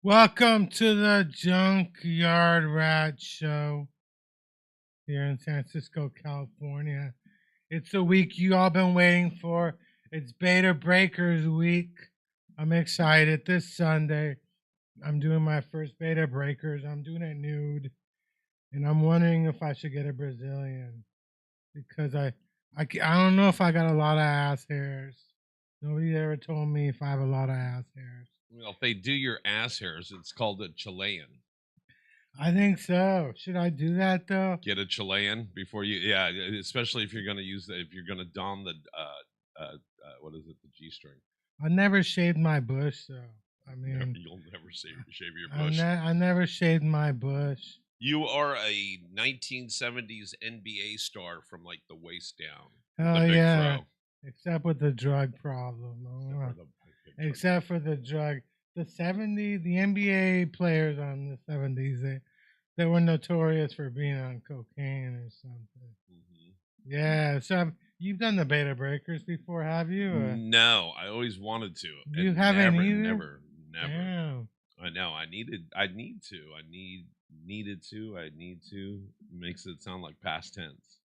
Welcome to the Junkyard Rat Show here in San Francisco, California. It's a week you all been waiting for. It's Beta Breakers week. I'm excited. This Sunday, I'm doing my first Beta Breakers. I'm doing it nude. And I'm wondering if I should get a Brazilian. Because I don't know if I got a lot of ass hairs. Nobody ever told me if I have a lot of ass hairs. Well, if they do your ass hairs, it's called a Chilean. I think so. Should I do that though? Get a Chilean before you, yeah. Especially if you're gonna if you're gonna don the, what is it, the G-string. I never shaved my bush, so I mean, you'll never shave your bush. I never shaved my bush. You are a 1970s NBA star from like the waist down. Oh yeah, throw. Except with the drug problem. Except for the drug. The 70s, the NBA players on the 70s, they were notorious for being on cocaine or something. Mm-hmm. Yeah, so you've done the Beta Breakers before, have you? No, I always wanted to. You haven't either? Never. Damn. I know. I need to. Makes it sound like past tense.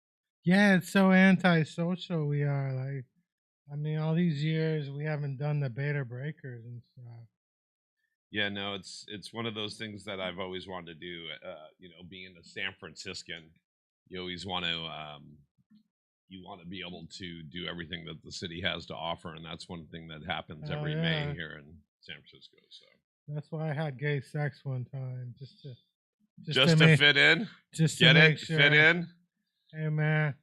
Yeah, it's so antisocial we are. Like, I mean, all these years we haven't done the Beta Breakers and stuff. Yeah, no, it's one of those things that I've always wanted to do. Being a San Franciscan, you always want to be able to do everything that the city has to offer, and that's one thing that happens every May here in San Francisco. So that's why I had gay sex one time, just to fit in, just get to make it, sure. Fit in. Hey man,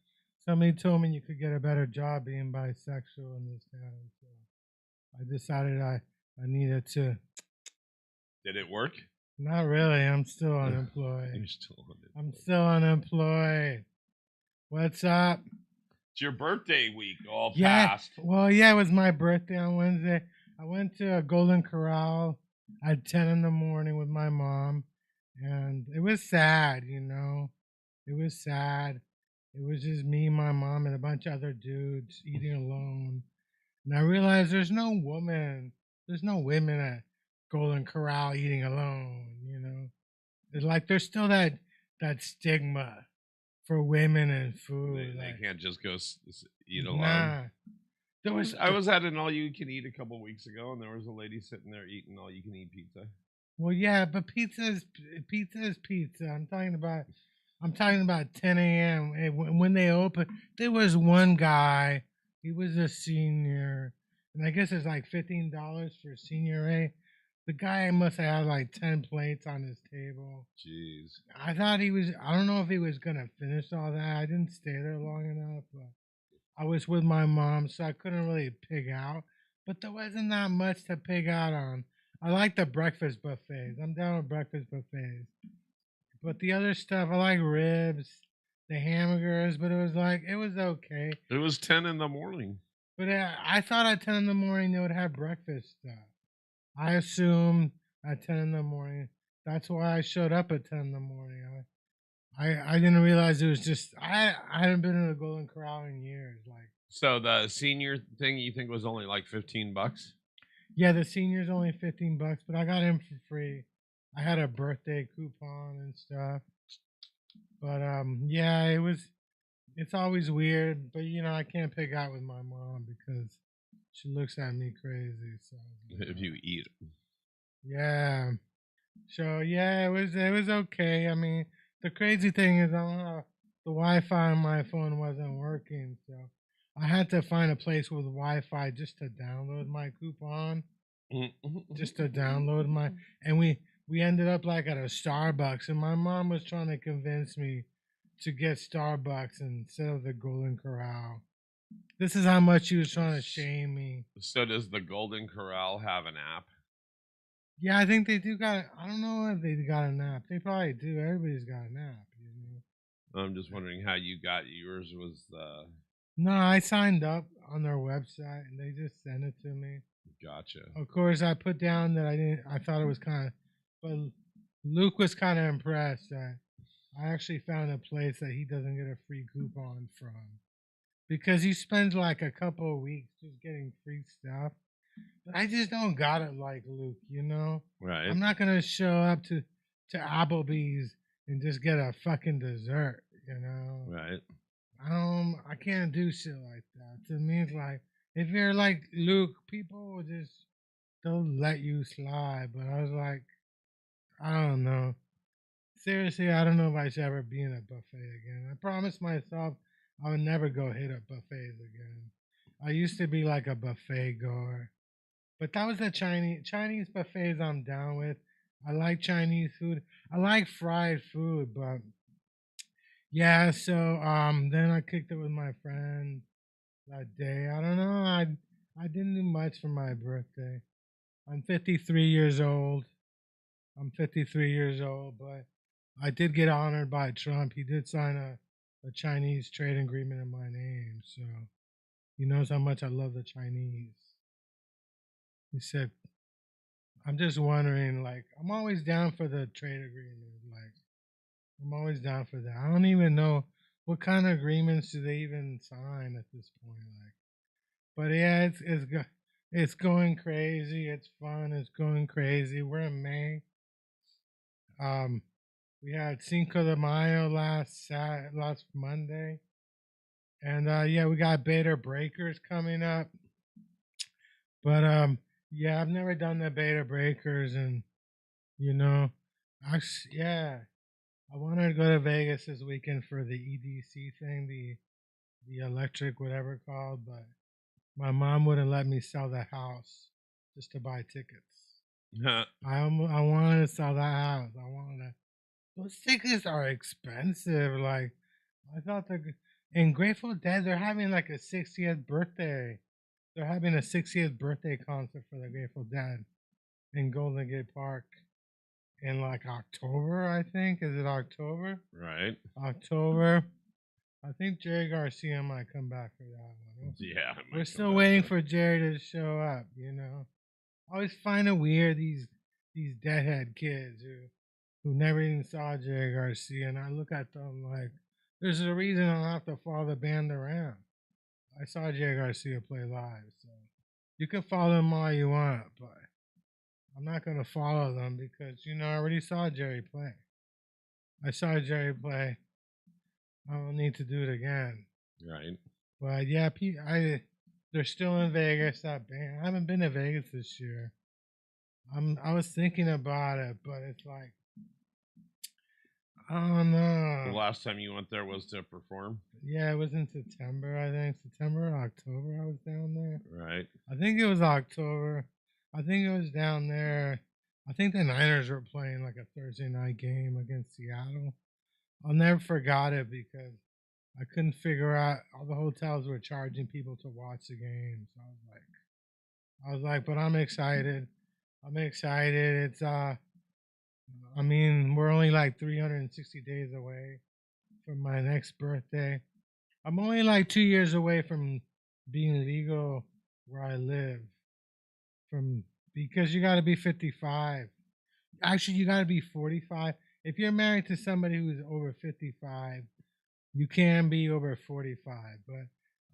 somebody told me you could get a better job being bisexual in this town, so I decided I needed to. Did it work? Not really. I'm still unemployed. You're still unemployed. I'm still unemployed. What's up? It's your birthday week all past. Well, yeah, it was my birthday on Wednesday. I went to a Golden Corral at 10 in the morning with my mom, and it was sad, you know. It was sad. It was just me, my mom, and a bunch of other dudes eating alone. And I realized there's no women at Golden Corral eating alone, you know. It's like there's still that stigma for women and food. They can't just go eat alone. Nah. I was at an all-you-can-eat a couple weeks ago, and there was a lady sitting there eating all-you-can-eat pizza. Well, yeah, but pizza is pizza. I'm talking about 10 a.m. When they opened, there was one guy. He was a senior, and I guess it's like $15 for senior A. The guy must have had like 10 plates on his table. Jeez. I thought I don't know if he was going to finish all that. I didn't stay there long enough, but I was with my mom, so I couldn't really pig out. But there wasn't that much to pig out on. I like the breakfast buffets. I'm down with breakfast buffets. But the other stuff, I like ribs, the hamburgers, but it was okay. It was 10 in the morning. But I thought at 10 in the morning they would have breakfast stuff. I assumed at 10 in the morning. That's why I showed up at 10 in the morning. I didn't realize it was just I hadn't been in the Golden Corral in years. Like, so the senior thing you think was only like $15? Yeah, the senior's only $15, but I got in for free. I had a birthday coupon and stuff. But yeah, it's always weird, but you know, I can't pick out with my mom because she looks at me crazy. So if you eat. Yeah. So yeah, it was okay. I mean, the crazy thing is, I don't know, the Wi-Fi on my phone wasn't working, so I had to find a place with Wi-Fi just to download my coupon, just to download my. And we ended up like at a Starbucks, and my mom was trying to convince me to get Starbucks instead of the Golden Corral. This is how much she was trying to shame me. So does the Golden Corral have an app? Yeah, I think they do got. I don't know if they got an app. They probably do. Everybody's got an app, you know. I'm just wondering how you got yours. Was No, I signed up on their website and they just sent it to me. gotcha? Of course, I put down that I didn't. I thought it was kind of, but Luke was kind of impressed that I actually found a place that he doesn't get a free coupon from because he spends like a couple of weeks just getting free stuff. But I just don't got it like Luke, you know. Right, I'm not gonna show up to Applebee's and just get a fucking dessert, you know. right. I can't do shit like that. To me, it's like if you're like Luke, people will just they'll let you slide. But I was like, I don't know. Seriously, I don't know if I should ever be in a buffet again. I promised myself I would never go hit up buffets again. I used to be like a buffet goer, but that was the Chinese buffets I'm down with. I like Chinese food. I like fried food, but yeah. So then I kicked it with my friend that day. I don't know. I didn't do much for my birthday. I'm 53 years old. I'm 53 years old, but I did get honored by Trump. He did sign a Chinese trade agreement in my name, so he knows how much I love the Chinese. He said, "I'm just wondering, like, I'm always down for the trade agreement. Like, I'm always down for that. I don't even know what kind of agreements do they even sign at this point. Like, but yeah, it's going crazy. It's fun. It's going crazy. We're in May. Um, we had Cinco de Mayo last Monday, and yeah, we got Beta Breakers coming up. But yeah, I've never done the Beta Breakers, and you know, yeah, I wanted to go to Vegas this weekend for the EDC thing, the electric whatever it's called, but my mom wouldn't let me sell the house just to buy tickets. I wanted to sell that house. I wanted to. Those tickets are expensive. Like I thought in Grateful Dead they're having like a 60th birthday. They're having a 60th birthday concert for the Grateful Dead in Golden Gate Park in like October. I think is it October? Right. October. I think Jerry Garcia might come back for that one. Yeah. We're still waiting for Jerry to show up. You know, I always find it weird these deadhead kids who never even saw Jerry Garcia, and I look at them like there's a reason I don't have to follow the band around. I saw Jerry Garcia play live, so you can follow them all you want, but I'm not gonna follow them because you know I already saw Jerry play. I saw Jerry play. I don't need to do it again. Right. But yeah, they're still in Vegas. That band. I haven't been to Vegas this year. I was thinking about it, but it's like I don't The know. last time you went there was to perform. Yeah, it was in September. I think September or October. I was down there. Right. I think it was October. I think it was down there. I think the Niners were playing like a Thursday night game against Seattle. I'll never forgot it because I couldn't figure out all the hotels were charging people to watch the game. So I was like, but I'm excited. I'm excited. It's I mean, we're only like 360 days away from my next birthday. I'm only like 2 years away from being legal where I live. From because you got to be 55. Actually, you got to be 45. If you're married to somebody who's over 55, you can be over 45. But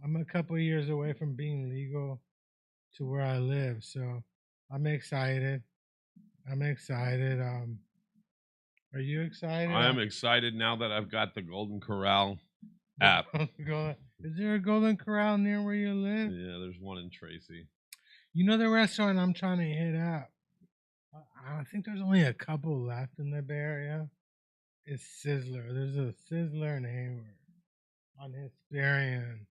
I'm a couple of years away from being legal to where I live, so I'm excited. I'm excited. Are you excited? I am excited now that I've got the Golden Corral app. Is there a Golden Corral near where you live? Yeah, there's one in Tracy. You know the restaurant I'm trying to hit up. I think there's only a couple left in the Bay Area. It's Sizzler. There's a Sizzler in Hayward on Hesperian.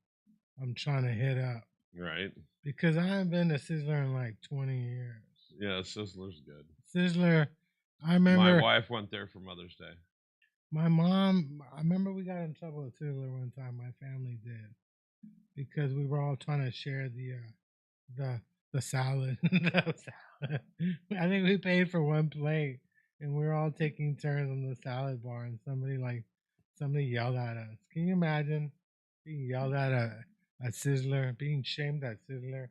I'm trying to hit up Right. because I haven't been to Sizzler in like 20 years. Yeah, Sizzler's good. Sizzler, I My remember wife went there for Mother's Day. my mom. I remember we got in trouble with Sizzler one time. My family did because we were all trying to share the salad. The salad. I think we paid for one plate, and we were all taking turns on the salad bar. And somebody yelled at us. Can you imagine being yelled at Sizzler, being shamed at Sizzler?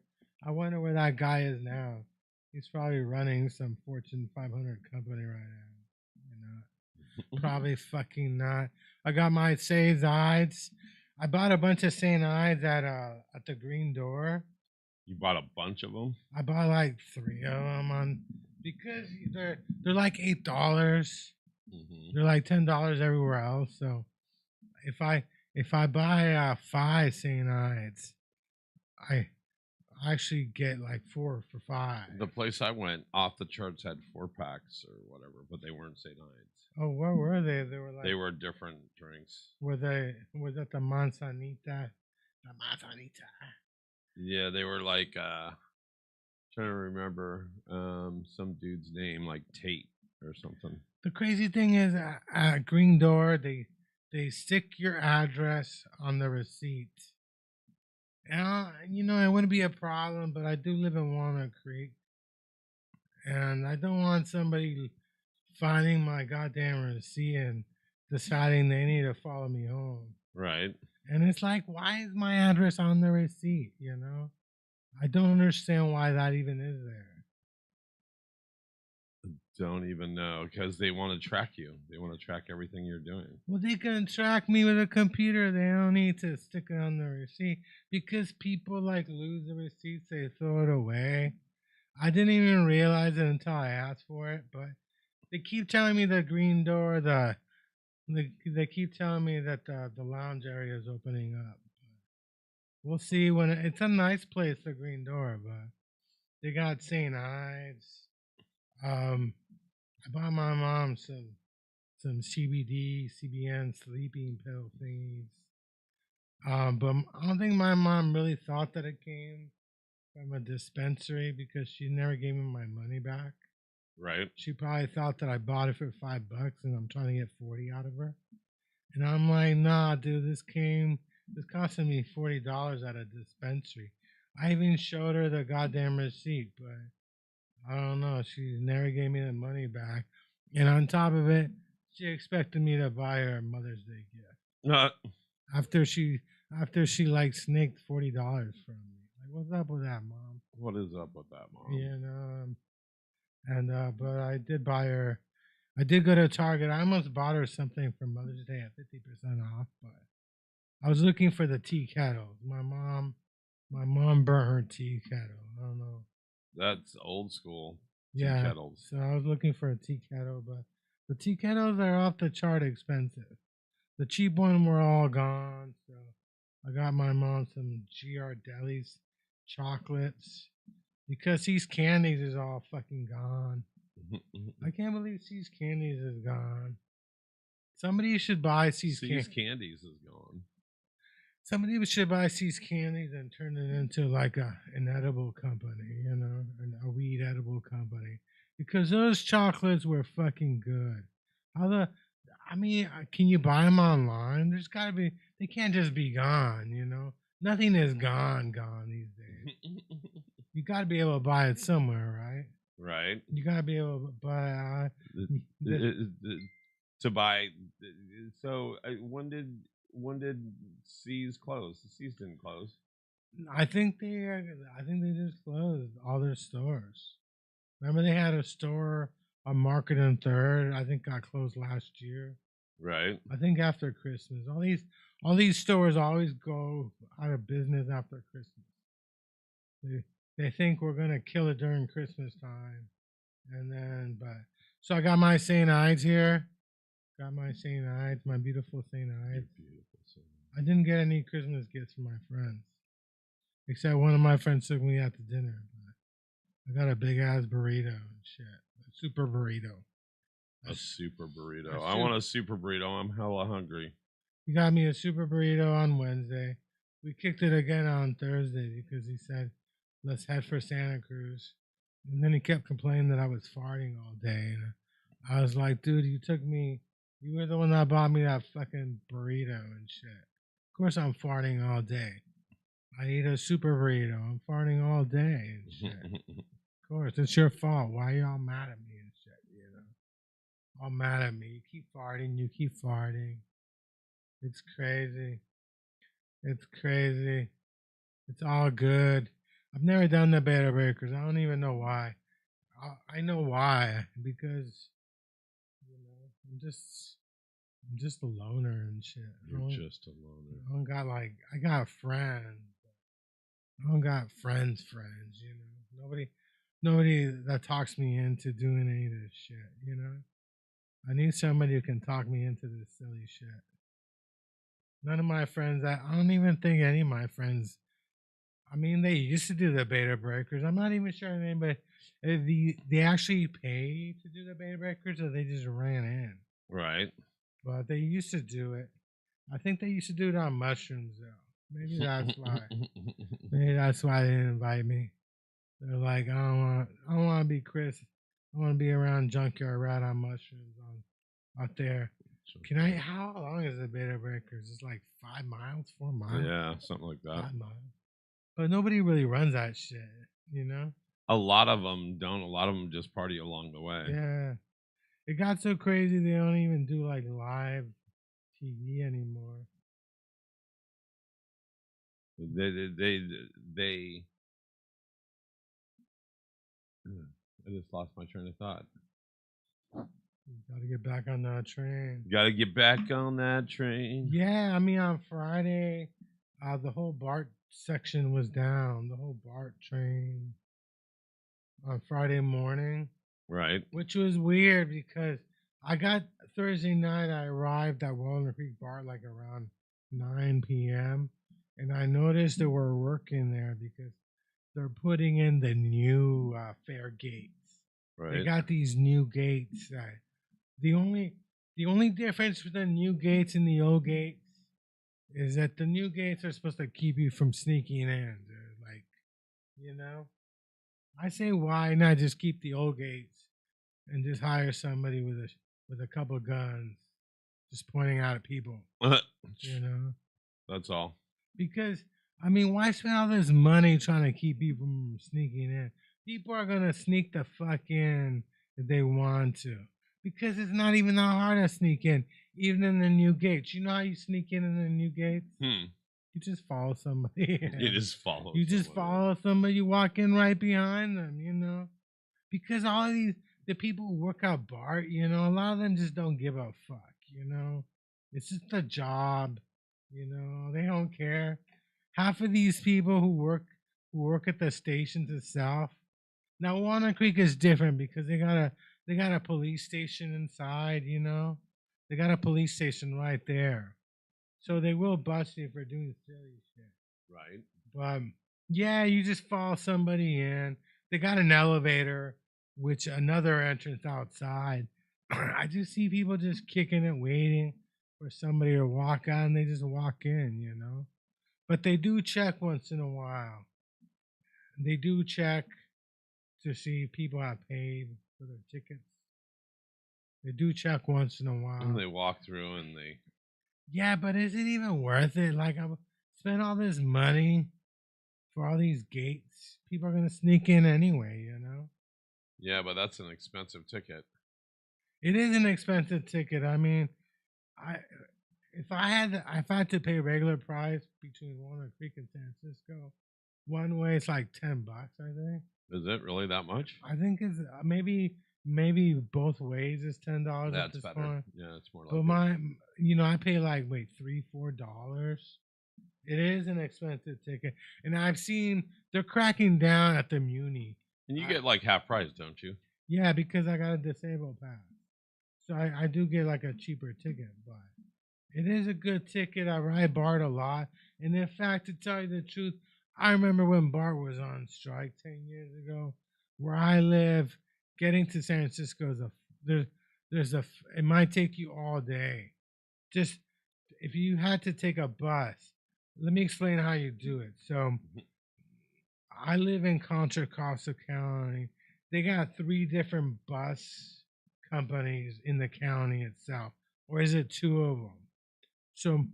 I wonder where that guy is now. He's probably running some Fortune 500 company right now. You know, probably fucking not. I got my St. Ides. I bought a bunch of St. Ides at the Green Door. You bought a bunch of them? I bought like 3 of them on because they're like $8. They're like $10 everywhere else. So if I buy 5 St. Ides, I actually get like 4 for 5. The place I went, off the charts, had 4-packs or whatever, but they weren't St. Ides. Oh, where were they? They were like They were different drinks. Was that the Manzanita? The Manzanita. Yeah, they were like trying to remember some dude's name, like Tate or something. The crazy thing is at Green Door they stick your address on the receipt. And you know, it wouldn't be a problem, but I do live in Walnut Creek, and I don't want somebody finding my goddamn receipt and deciding they need to follow me home. Right. And it's like, why is my address on the receipt? You know, I don't understand why that even is there. Don't even know, because they want to track you. They want to track everything you're doing. Well, they can track me with a computer. They don't need to stick it on the receipt because people like lose the receipts. They throw it away. I didn't even realize it until I asked for it, but they keep telling me the Green Door, they keep telling me that the lounge area is opening up. We'll see when it's a nice place, the Green Door, but they got St. Ides. I bought my mom some CBD, CBN sleeping pill thingies. But I don't think my mom really thought that it came from a dispensary because she never gave me my money back. Right. She probably thought that I bought it for $5 and I'm trying to get 40 out of her. And I'm like, nah, dude, this costing me $40 at a dispensary. I even showed her the goddamn receipt, but I don't know. She never gave me the money back. And on top of it, she expected me to buy her a Mother's Day gift. After she like snaked $40 from me. Like, what's up with that, Mom? What is up with that, Mom? And but I did buy her. I did go to Target. I almost bought her something for Mother's Day at 50% off, but I was looking for the tea kettle. My mom burnt her tea kettle. I don't know. That's old school. Yeah. Tea kettles. So I was looking for a tea kettle, but the tea kettles are off the chart expensive. The cheap ones were all gone, so I got my mom some GR Deli's chocolates because See's Candies is all fucking gone. I can't believe See's Candies is gone. Somebody should buy See's Candies is gone. Somebody should buy See's Candies and turn it into like an edible company, you know, a weed edible company. Because those chocolates were fucking good. Can you buy them online? There's got to be, they can't just be gone, you know? Nothing is gone these days. You got to be able to buy it somewhere, right? Right. You got to be able to buy to buy. So when did C's close? The C's didn't close. I think they just closed all their stores. Remember they had a store on Market and Third. I think got closed last year. Right. I think after Christmas, all these stores always go out of business after Christmas. They think we're gonna kill it during Christmas time, and then so I got my St. Ides here. Got my St. Ides, my beautiful St. Ides. I didn't get any Christmas gifts from my friends, except one of my friends took me out to dinner. But I got a big ass burrito and shit. That super burrito. A super burrito. a I soup. want a super burrito. I'm hella hungry. He got me a super burrito on Wednesday. We kicked it again on Thursday because he said, let's head for Santa Cruz. And then he kept complaining that I was farting all day. And I was like, dude, you were the one that bought me that fucking burrito and shit. Of course I'm farting all day. I eat a super burrito. I'm farting all day and shit. Of course, it's your fault. Why are you all mad at me and shit, you know? All mad at me. You keep farting. It's crazy. It's crazy. It's all good. I've never done the beta breakers. I don't even know why. I know why because you know I'm just a loner and shit. You're just a loner. I got friends. I don't got friends. You know, nobody that talks me into doing any of this shit. You know, I need somebody who can talk me into this silly shit. None of my friends, I don't even think any of my friends, I mean, they used to do the beta breakers. I'm not even sure anybody, they actually pay to do the beta breakers or they just ran in. Right. But they used to do it. I think they used to do it on mushrooms, though. Maybe that's why. Maybe that's why they didn't invite me. They're like, I don't want to be Chris. I want to be around Junkyard Rat on mushrooms out there. Can I? How long is the beta breakers? It's like 5 miles, 4 miles. Yeah, something like that. 5 miles. But nobody really runs that shit, you know. A lot of them don't. A lot of them just party along the way. Yeah, it got so crazy they don't even do like live TV anymore. They. I just lost my train of thought. You gotta get back on that train. Got to get back on that train. Yeah, I mean on Friday, the whole BART section was down. The whole BART train on Friday morning. Right. Which was weird because I got Thursday night. I arrived at Walnut Creek BART like around 9 p.m. and I noticed they were working there because they're putting in the new fare gates. Right. They got these new gates that the only difference with the new gates and the old gates is that the new gates are supposed to keep you from sneaking in. They're like, you know, I say why not just keep the old gates and just hire somebody with a couple of guns, just pointing out at people. You know, that's all. Because I mean, why spend all this money trying to keep people from sneaking in? People are gonna sneak the fuck in if they want to. Because it's not even that hard to sneak in, even in the new gates. You know how you sneak in the new gates? You just follow somebody. You just follow. You just follow somebody. You walk in right behind them. You know, because all of the people who work out BART, you know, a lot of them just don't give a fuck. You know, it's just a job. You know, they don't care. Half of these people who work at the stations itself. Now Walnut Creek is different because they got a police station inside, you know. They got a police station right there. So they will bust you for doing silly shit. Right. But yeah, you just follow somebody in. They got an elevator, which another entrance outside. I just see people just kicking it, waiting for somebody to walk out, and they just walk in, you know. But they do check once in a while. They do check to see if people have paid for their tickets. They do check once in a while. And they walk through and they. Yeah, but is it even worth it? Like, I spent all this money for all these gates. People are gonna sneak in anyway, you know. Yeah, but that's an expensive ticket. It is an expensive ticket. I mean, if I had to pay regular price between Walnut Creek and San Francisco, one way it's like $10. I think. Is it really that much? I think it's maybe both ways is $10 That's at this better. point. Yeah, it's more like. But I pay like $3-4. It is an expensive ticket, and I've seen they're cracking down at the Muni. And you get like half price, don't you? Yeah, because I got a disabled pass, so I do get like a cheaper ticket. But it is a good ticket. I ride BART a lot, and in fact, to tell you the truth, I remember when BART was on strike 10 years ago. Where I live, getting to San Francisco is there's it might take you all day. Just if you had to take a bus, let me explain how you do it. So I live in Contra Costa County. They got three different bus companies in the county itself, or is it two of them? So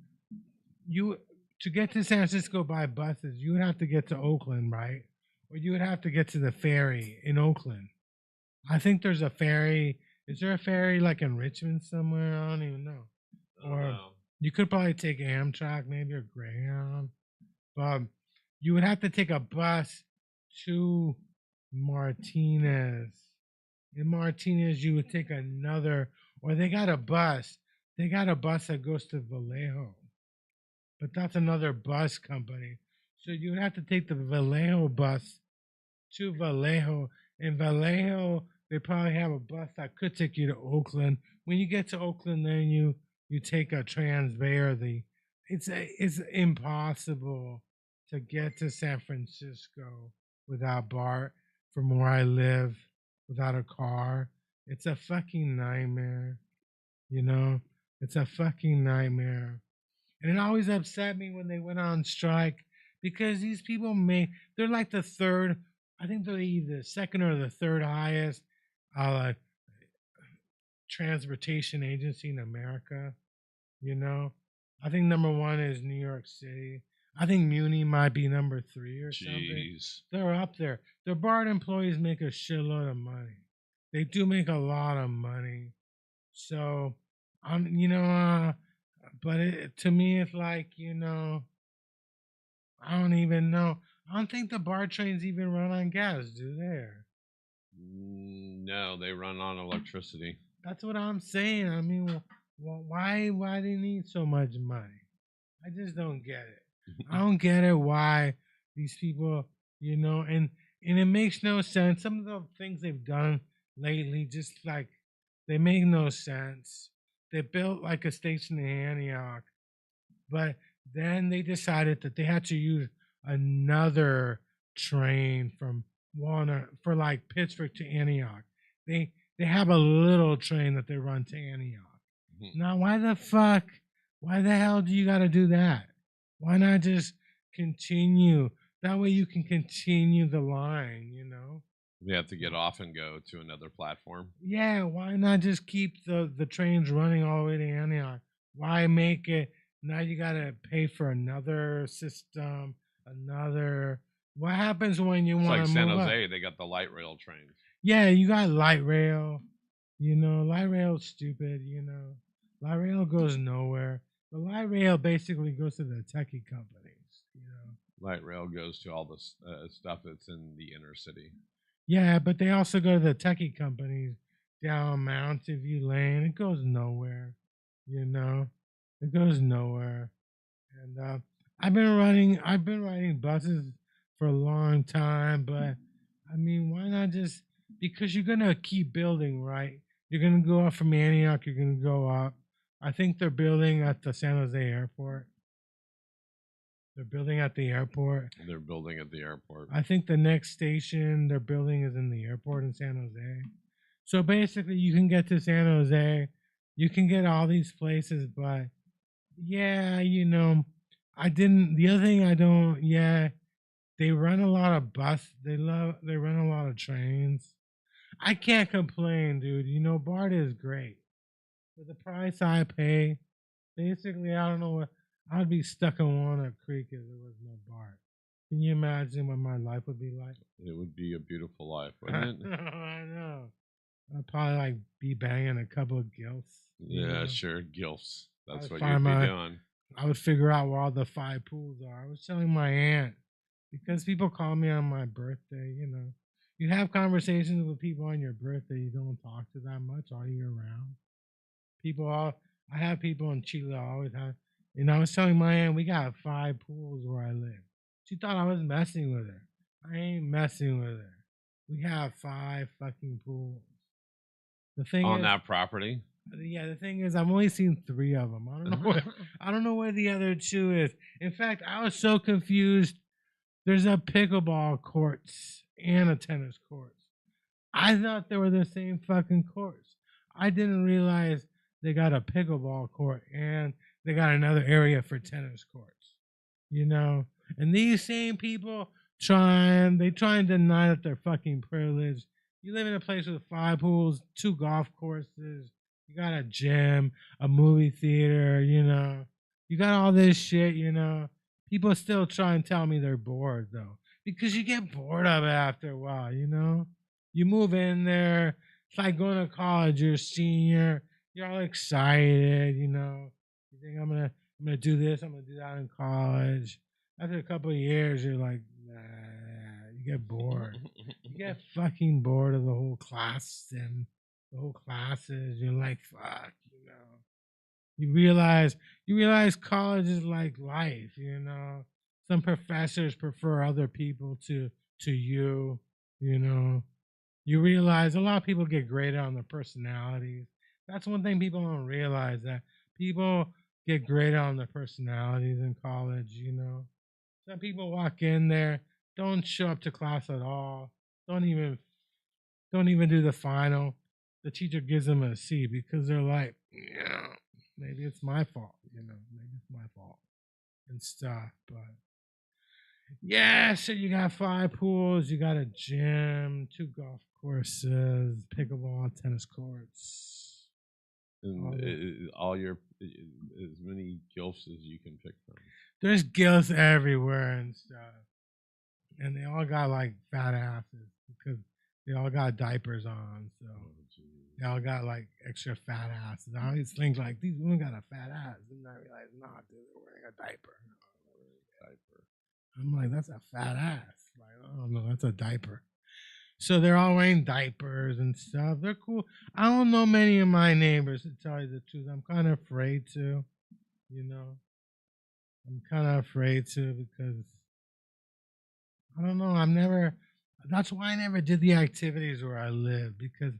you to get to San Francisco by buses, you would have to get to Oakland, right? Or you would have to get to the ferry in Oakland. I think there's a ferry. Is there a ferry like in Richmond somewhere? I don't even know. Or you could probably take Amtrak, maybe, or Greyhound. But you would have to take a bus to Martinez. In Martinez, you would take another, or they got a bus. They got a bus that goes to Vallejo, but that's another bus company. So you would have to take the Vallejo bus to Vallejo. In Vallejo, they probably have a bus that could take you to Oakland. When you get to Oakland, then you take a Transvair. It's impossible to get to San Francisco without BART from where I live, without a car. It's a fucking nightmare, you know? It's a fucking nightmare. And it always upset me when they went on strike because these people they're like the third, I think they're either the second or the third highest uh, transportation agency in America, you know? I think number one is New York City. I think Muni might be number three or something. Jeez. They're up there. The BART employees make a shitload of money. They do make a lot of money. So, but to me, it's like, I don't even know. I don't think the BART trains even run on gas, do they? No, they run on electricity. That's what I'm saying. I mean, why do they need so much money? I just don't get it. I don't get it why these people, and it makes no sense. Some of the things they've done lately, just like they make no sense. They built like a station in Antioch, but then they decided that they had to use another train from for like Pittsburgh to Antioch. They have a little train that they run to Antioch. Now, why the hell do you got to do that? Why not just continue? That way you can continue the line, We have to get off and go to another platform. Yeah, why not just keep the trains running all the way to Antioch? Why make it, now you got to pay for another system, what happens when you want to move move like San Jose, up? they got the light rail trains. Yeah, you got light rail. Light rail's stupid, Light rail goes nowhere. The light rail basically goes to the techie companies, Light rail goes to all the stuff that's in the inner city. Yeah, but they also go to the techie companies down Mountain View Lane. It goes nowhere, It goes nowhere. And I've been riding buses for a long time, but I mean, why not just, because you're gonna keep building, right? You're gonna go up from Antioch. You're gonna go up. I think they're building at the San Jose airport. They're building at the airport. They're building at the airport. I think the next station they're building is in the airport in San Jose. So basically, you can get to San Jose. You can get all these places, but yeah, I didn't. The other thing I don't. Yeah, they run a lot of They run a lot of trains. I can't complain, dude. BART is great. For the price I pay, basically, I don't know what, I'd be stuck in Walnut Creek if there was no BART. Can you imagine what my life would be like? It would be a beautiful life, wouldn't it? I know. I'd probably be banging a couple of gilfs. Yeah, sure, gilfs. That's what you'd be doing. I would figure out where all the 5 pools are. I was telling my aunt, because people call me on my birthday, You have conversations with people on your birthday you don't talk to that much all year round. I have people in Chile I always have. I was telling my aunt we got 5 pools where I live. She thought I was messing with her. I ain't messing with her. We have 5 fucking pools. The thing on that property. Yeah, the thing is, I've only seen 3 of them. I don't know where the other 2 is. In fact, I was so confused. There's a pickleball courts and a tennis court. I thought they were the same fucking courts. I didn't realize they got a pickleball court and they got another area for tennis courts. You know, and these same people try and deny that they're fucking privileged. You live in a place with 5 pools, 2 golf courses, you got a gym, a movie theater, you know. You got all this shit, you know. People still try and tell me they're bored though. Because you get bored of it after a while, you know. You move in there, it's like going to college, you're a senior, you're all excited, you know. You think I'm gonna do this, I'm gonna do that in college. After a couple of years, you're like, nah, you get bored. You get fucking bored of the whole class and the whole classes. You're like, fuck, you know. You realize college is like life, you know. Some professors prefer other people to you, you know. You realize a lot of people get graded on their personalities. That's one thing people don't realize, that people get graded on their personalities in college, you know. Some people walk in there, don't show up to class at all, don't even don't even do the final. The teacher gives them a C because they're like, yeah, maybe it's my fault, you know, maybe it's my fault and stuff. But yeah, so you got 5 pools, you got a gym, 2 golf courses, pickleball, tennis courts. And all your as many gilfs as you can pick from. There's gills everywhere and stuff. And they all got like fat asses because they all got diapers on. So they all got like extra fat asses. I always think like these women got a fat ass. And I realize, nah, dude, they're wearing a diaper. I'm like, that's a fat ass. Like, oh no, that's a diaper. So they're all wearing diapers and stuff. They're cool. I don't know many of my neighbors, to tell you the truth. I'm kind of afraid to, you know. I'm kind of afraid to because I don't know. That's why I never did the activities where I live because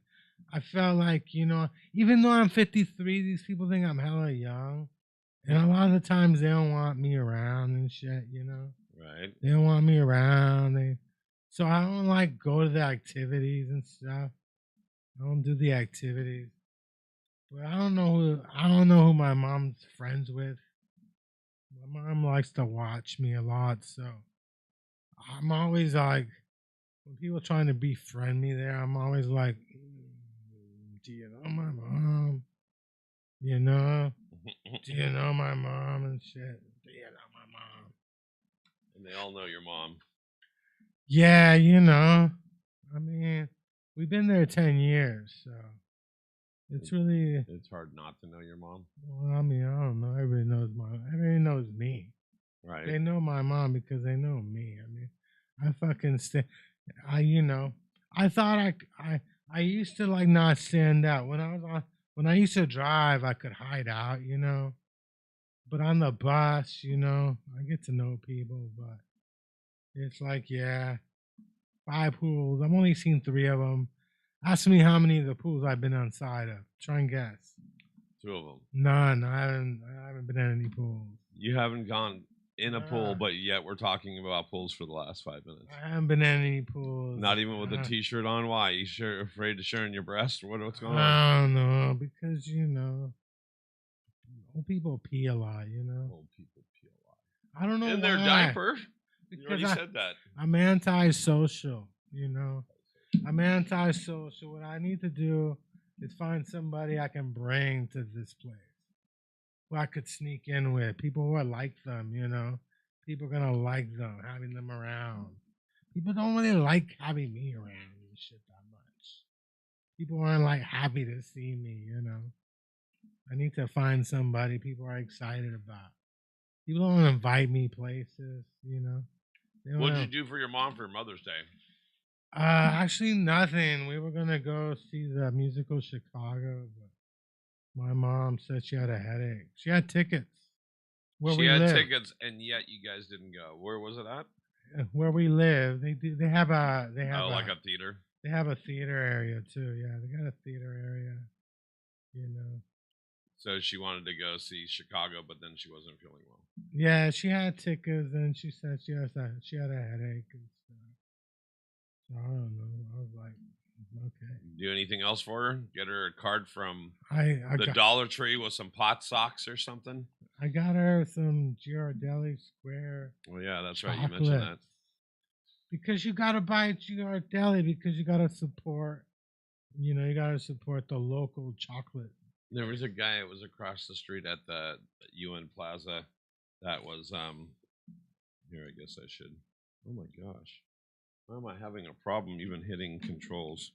I felt like, you know, even though I'm 53, these people think I'm hella young. And a lot of the times they don't want me around and shit, you know. Right. They don't want me around. So I don't like go to the activities and stuff. I don't do the activities. But I don't know who my mom's friends with. My mom likes to watch me a lot, so I'm always like when people trying to befriend me there, I'm always like, do you know my mom? You know? Do you know my mom and shit? Do you know my mom? And they all know your mom. Yeah, you know. I mean, we've been there 10 years, so it's hard not to know your mom. Well, I mean, I don't know. Everybody knows me. Right. They know my mom because they know me. I mean, I thought I used to like not stand out when I used to drive. I could hide out, you know. But on the bus, you know, I get to know people. But it's like, yeah, 5 pools. I've only seen 3 of them. Ask me how many of the pools I've been inside of. Try and guess. 2 of them. None. I haven't been in any pools. You haven't gone in a pool, but yet we're talking about pools for the last 5 minutes. I haven't been in any pools. Not even with a t-shirt on. Why? You sure afraid to show in your breast? What's going on? I don't know, because you know, old people pee a lot. You know, Old people pee a lot. I don't know in why. their diaper. Because You already said that. I'm antisocial. You know, I'm antisocial. What I need to do is find somebody I can bring to this place who I could sneak in with. People who are like them, you know. People are gonna like them, having them around. People don't really like having me around and shit that much. People aren't like happy to see me, you know. I need to find somebody people are excited about. People don't invite me places, you know. What did you do for your mom for Mother's Day? Actually nothing. We were gonna go see the musical Chicago, but my mom said she had a headache. She had tickets. She had tickets, and yet you guys didn't go. Where was it at? Where we live, they have like a theater. They have a theater area too. Yeah, they got a theater area. You know. So she wanted to go see Chicago, but then she wasn't feeling well. Yeah, she had tickets, and she said she had a headache and stuff. So I don't know. I was like, Okay. Do anything else for her? Get her a card from I the got Dollar Tree with some pot socks or something? I got her some Ghirardelli Square Well, yeah, that's right. You mentioned that. chocolates. Because you gotta buy Ghirardelli because you gotta support. You gotta support the local chocolate. There was a guy that was across the street at the UN Plaza that was here, I guess I should. Oh my gosh. Why am I having a problem even hitting controls?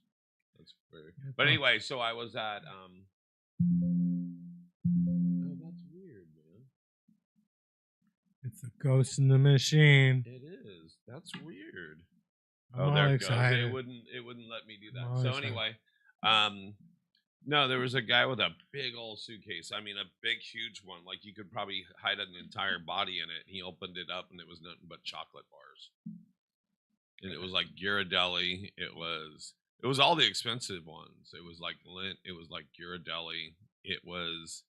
That's weird. But anyway, so I was at oh, that's weird, man. It's a ghost in the machine. It is. That's weird. I'm there all it excited. goes. It wouldn't let me do that. So anyway, no, there was a guy with a big old suitcase. I mean, a big, huge one. Like you could probably hide an entire body in it. He opened it up, and it was nothing but chocolate bars. And it was like Ghirardelli. It was all the expensive ones. It was like Lindt. It was like Ghirardelli. It was,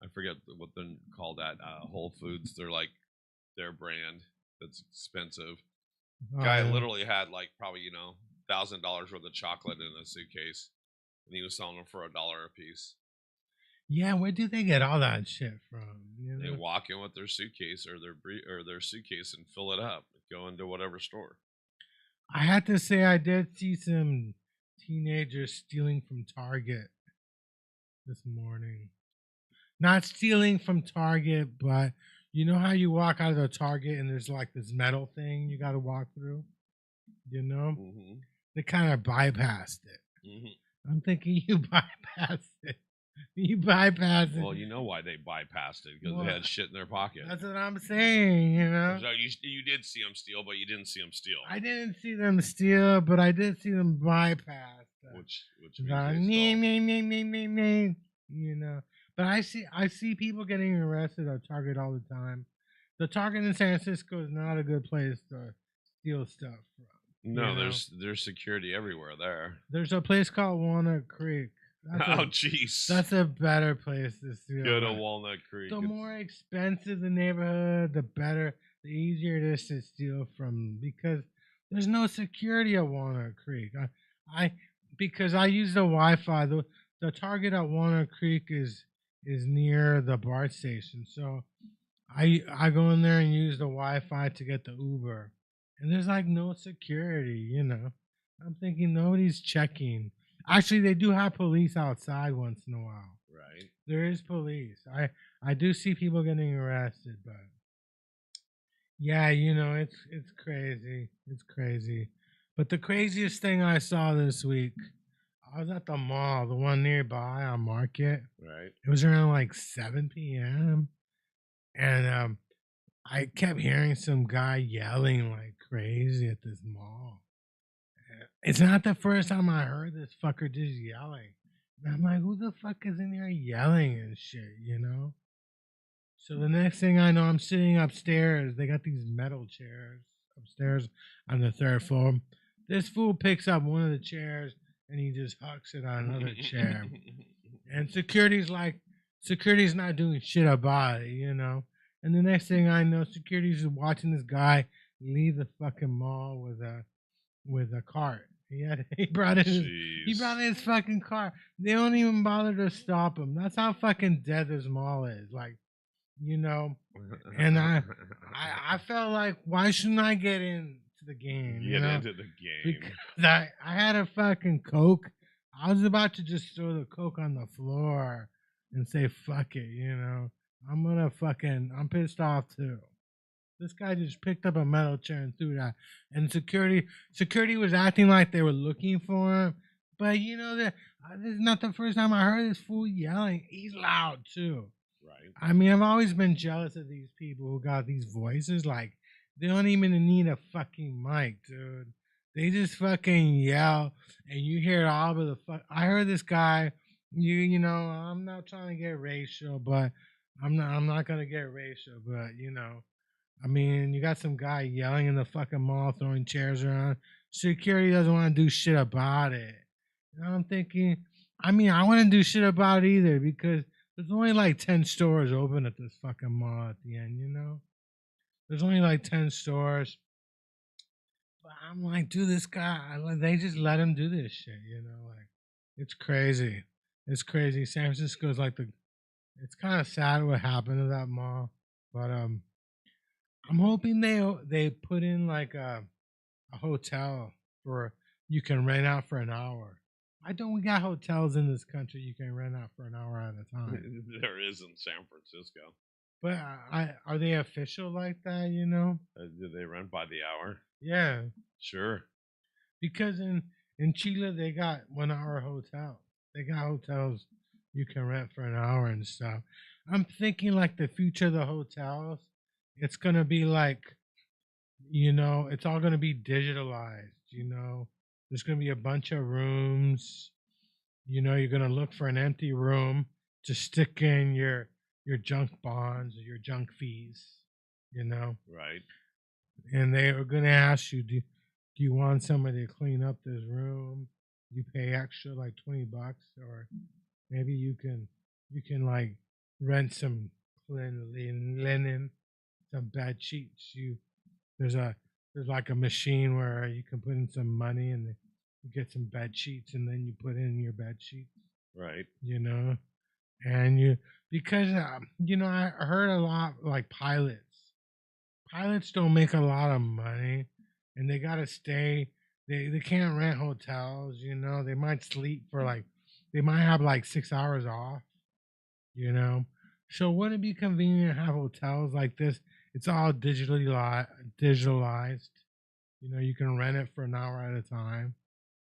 I forget what they're called at Whole Foods. They're like their brand that's expensive. Guy literally had like probably $1,000 worth of chocolate in a suitcase, and he was selling them for $1 a piece. Yeah, where do they get all that shit from? They walk in with their suitcase or their suitcase and fill it up. Go into whatever store. I had to say I did see some teenagers stealing from Target this morning. Not stealing from Target, but you know how you walk out of the Target and there's like this metal thing you got to walk through? Mm-hmm. They kind of bypassed it. Mm-hmm. I'm thinking you bypassed it. You bypassed it. Well, you know why they bypassed it, because they had shit in their pocket. That's what I'm saying, So you did see them steal, but you didn't see them steal. I didn't see them steal, but I did see them bypass. Which means But I see people getting arrested at Target all the time. The Target in San Francisco is not a good place to steal stuff from. No, there's security everywhere there. There's a place called Walnut Creek. Jeez. That's a better place to steal. Go to Walnut Creek. The more expensive the neighborhood, the better, the easier it is to steal from, because there's no security at Walnut Creek. Because I use the Wi-Fi. The Target at Walnut Creek is near the BART station, so I go in there and use the Wi-Fi to get the Uber, and there's like no security. I'm thinking nobody's checking. Actually, they do have police outside once in a while. Right. There is police. I do see people getting arrested, but yeah, it's crazy. It's crazy. But the craziest thing I saw this week, I was at the mall, the one nearby on Market. Right. It was around like 7 p.m. And I kept hearing some guy yelling like crazy at this mall. It's not the first time I heard this fucker just yelling. And I'm like, who the fuck is in here yelling and shit, So the next thing I know, I'm sitting upstairs. They got these metal chairs upstairs on the 3rd floor. This fool picks up one of the chairs and he just hucks it on another chair. And security's not doing shit about it, And the next thing I know, security's watching this guy leave the fucking mall with a cart. He brought in his fucking car. They don't even bother to stop him. That's how fucking dead this mall is. Like, And I felt like, why shouldn't I get into the game? Into the game. Because I had a fucking Coke. I was about to just throw the Coke on the floor and say, fuck it, I'm pissed off too. This guy just picked up a metal chair and threw that. And security was acting like they were looking for him. But this is not the first time I heard this fool yelling. He's loud too. Right. I mean, I've always been jealous of these people who got these voices. Like, they don't even need a fucking mic, dude. They just fucking yell, and you hear all of the fuck. I heard this guy. I'm not trying to get racial, but I'm not gonna get racial, but I mean, you got some guy yelling in the fucking mall, throwing chairs around. Security doesn't want to do shit about it. And I'm thinking, I wouldn't do shit about it either, because there's only like 10 stores open at this fucking mall at the end, There's only like 10 stores. But I'm like, dude, this guy, they just let him do this shit, like it's crazy. It's crazy. San Francisco's like it's kind of sad what happened to that mall, but I'm hoping they put in like a hotel for you can rent out for an hour. I don't we got hotels in this country you can rent out for an hour at a time. There is in San Francisco. But are they official like that? Do they rent by the hour? Yeah, Sure. because in Chile they got 1 hour hotels. They got hotels you can rent for an hour and stuff. I'm thinking like the future of the hotels, it's gonna be like it's all gonna be digitalized. There's gonna be a bunch of rooms. You're gonna look for an empty room to stick in your junk bonds or your junk fees. Right. And they are gonna ask you, do you want somebody to clean up this room? You pay extra like $20, or maybe you can like rent some clean linen, some bed sheets. There's a there's like a machine where you can put in some money and you get some bed sheets and then you put in your bed sheets. Right. And you because I heard a lot like pilots don't make a lot of money and they gotta stay they can't rent hotels. They might sleep for like they might have like 6 hours off. you know so wouldn't it be convenient to have hotels like this? It's all digitalized. You can rent it for an hour at a time,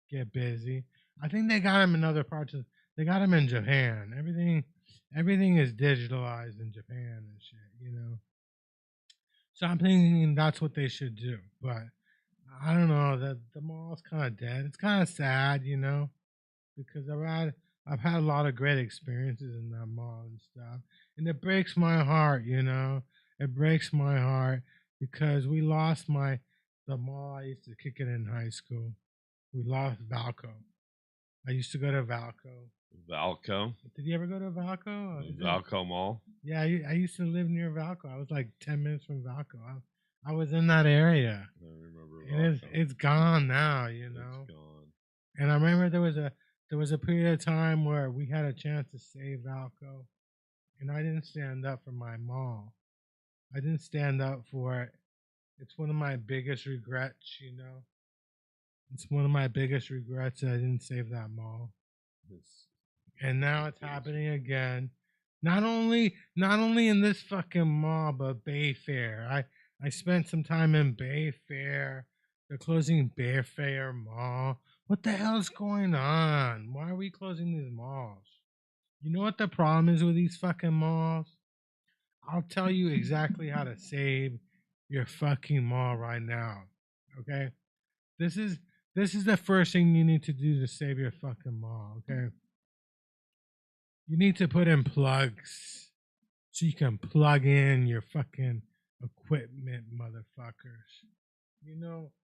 get busy. I think they got them in other parts of. They got them in Japan. Everything is digitalized in Japan and shit. So I'm thinking that's what they should do. But I don't know. The mall's kind of dead. It's kind of sad, because I've had a lot of great experiences in that mall and stuff, and it breaks my heart. It breaks my heart because we lost the mall I used to kick it in high school. We lost Valco. I used to go to Valco. Valco. Did you ever go to Valco? Valco Mall. Yeah, I used to live near Valco. I was like 10 minutes from Valco. I was in that area. I remember And Valco. it's gone now. It's gone. And I remember there was a period of time where we had a chance to save Valco, and I didn't stand up for my mall. I didn't stand up for it. It's one of my biggest regrets. It's one of my biggest regrets that I didn't save that mall. And now it's happening again. Not only in this fucking mall, but Bayfair. I spent some time in Bayfair. They're closing Bayfair Mall. What the hell's going on? Why are we closing these malls? You know what the problem is with these fucking malls? I'll tell you exactly how to save your fucking mall right now. Okay? This is the first thing you need to do to save your fucking mall, okay? You need to put in plugs so you can plug in your fucking equipment, motherfuckers.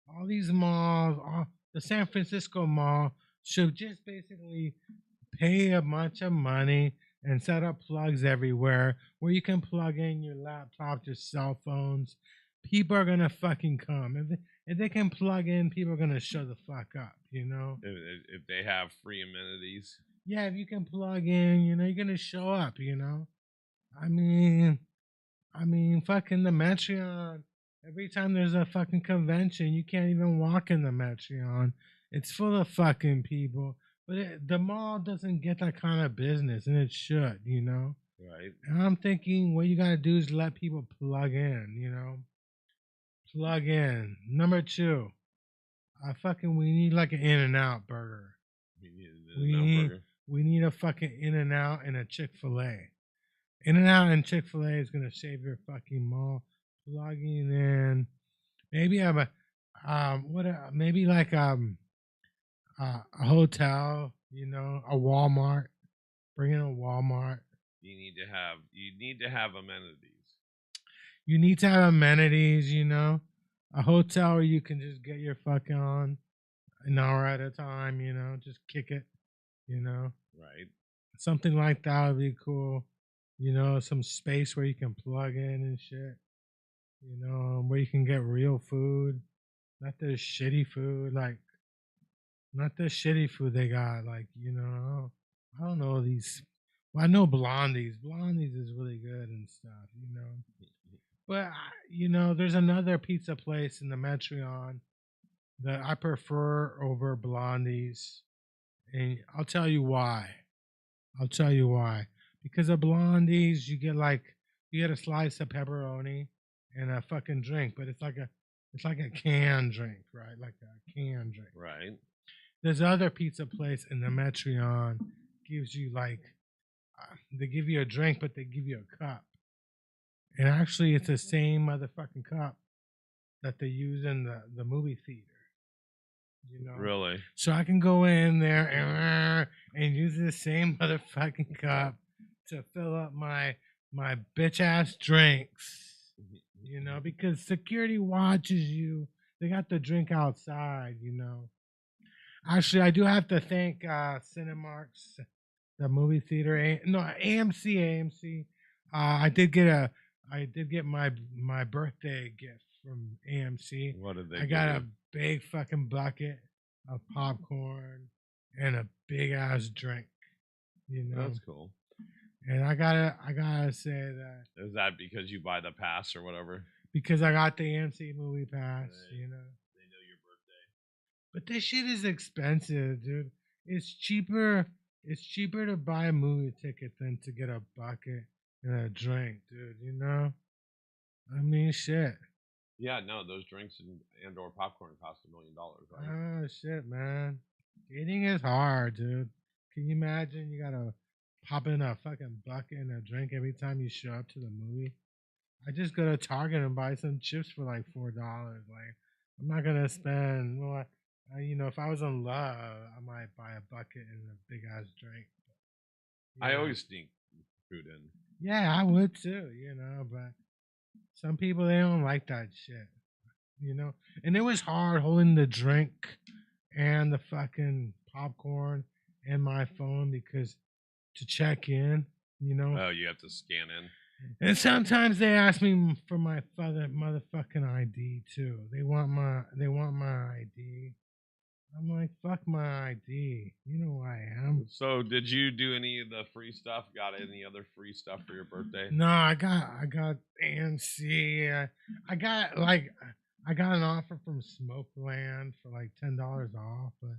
All these malls, the San Francisco Mall should just basically pay a bunch of money and set up plugs everywhere where you can plug in your laptops, your cell phones. People are gonna fucking come. If they can plug in, people are gonna show the fuck up. If they have free amenities. Yeah, if you can plug in, you're gonna show up. I mean, fucking the Metreon. Every time there's a fucking convention, you can't even walk in the Metreon. It's full of fucking people. But the mall doesn't get that kind of business, and it should. Right. And I'm thinking what you gotta do is let people plug in. Plug in. Number 2, we need like an In-N-Out burger. We need a fucking In-N-Out and a Chick-fil-A. In-N-Out and Chick-fil-A is gonna save your fucking mall. Plugging in. Maybe have maybe like a hotel. A Walmart. Bring in a Walmart. You need to have amenities. You need to have amenities. A hotel where you can just get your fucking on an hour at a time. Just kick it. Right. Something like that would be cool. Some space where you can plug in and shit. Where you can get real food. not the shitty food, like not the shitty food they got. Like I don't know these. Well, I know Blondie's. Blondie's is really good and stuff. But there's another pizza place in the Metreon that I prefer over Blondie's, and I'll tell you why. I'll tell you why. Because of Blondie's, you get a slice of pepperoni and a fucking drink, but it's like a canned drink, right? Like a canned drink. Right. There's other pizza place in the Metreon gives you they give you a drink, but they give you a cup, and actually it's the same motherfucking cup that they use in the movie theater. Really? So I can go in there and use the same motherfucking cup to fill up my bitch ass drinks. Because security watches you. They got the drink outside. Actually, I do have to thank Cinemarks, the movie theater. AMC. I did get my birthday gift from AMC. What did they? I got a big fucking bucket of popcorn and a big ass drink. That's cool. And I gotta say that Is that because you buy the pass or whatever? because I got the AMC movie pass. They know your birthday. But this shit is expensive, dude. It's cheaper. It's cheaper to buy a movie ticket than to get a bucket and a drink, dude. I mean, shit. Yeah, no, those drinks and or popcorn cost $1 million, right? Oh shit, man. Dating is hard, dude. Can you imagine you gotta pop in a fucking bucket and a drink every time you show up to the movie? I just go to Target and buy some chips for like $4. Like, I'm not gonna spend. Well, if I was in love, I might buy a bucket and a big ass drink. I always sneak food in. Yeah, I would too. But some people they don't like that shit. And it was hard holding the drink and the fucking popcorn and my phone because to check in. Oh, you have to scan in. And sometimes they ask me for my motherfucking ID too. They want my ID. I'm like, fuck my ID. You know who I am. So, did you do any of the free stuff? Got any other free stuff for your birthday? No, I got AMC. I got an offer from Smokeland for like $10 off, but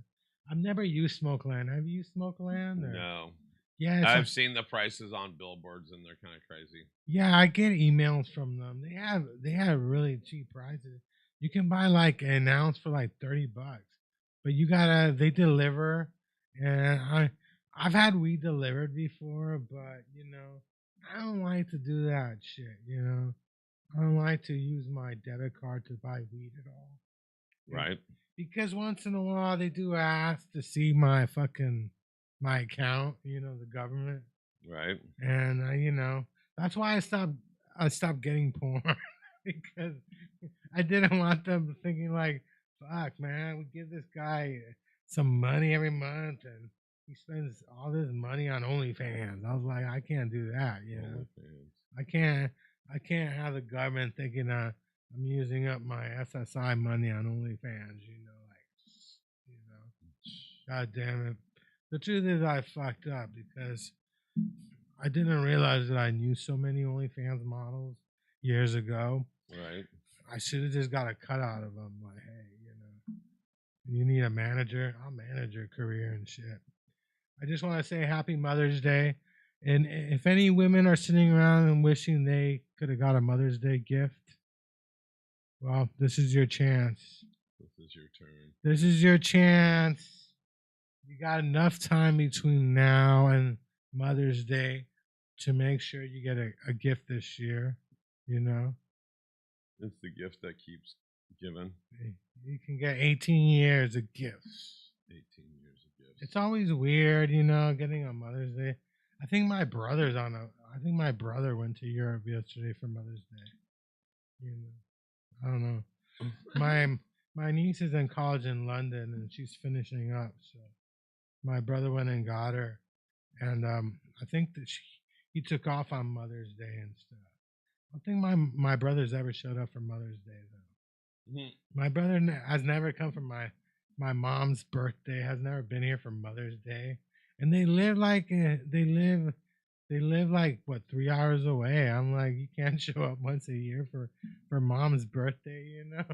I've never used Smokeland. Have you used Smokeland? No. Yeah, I've seen the prices on billboards and they're kind of crazy. Yeah, I get emails from them. They have really cheap prices. You can buy like an ounce for like $30, but they deliver, and I've had weed delivered before, but I don't like to do that shit. I don't like to use my debit card to buy weed at all. Right. Because once in a while they do ask to see my account, the government. Right. And that's why I stopped getting porn because I didn't want them thinking like, fuck man, we give this guy some money every month and he spends all this money on OnlyFans. I was like, I can't do that, I can't have the government thinking I'm using up my SSI money on OnlyFans, God damn it. The truth is I fucked up because I didn't realize that I knew so many OnlyFans models years ago. Right. I should have just got a cut out of them. Like, hey, you need a manager. I'll manage your career and shit. I just want to say Happy Mother's Day. And if any women are sitting around and wishing they could have got a Mother's Day gift, well, this is your chance. This is your turn. This is your chance. You got enough time between now and Mother's Day to make sure you get a gift this year, It's the gift that keeps giving. You can get 18 years of gifts. 18 years of gifts. It's always weird, getting a Mother's Day. I think my brother went to Europe yesterday for Mother's Day. I don't know. My niece is in college in London and she's finishing up, so my brother went and got her, and I think that he took off on Mother's Day and stuff. I don't think my brothers ever showed up for Mother's Day though. Mhm. My brother has never come for my mom's birthday. Has never been here for Mother's Day, and they live like they live like what 3 hours away. I'm like, you can't show up once a year for mom's birthday, you know.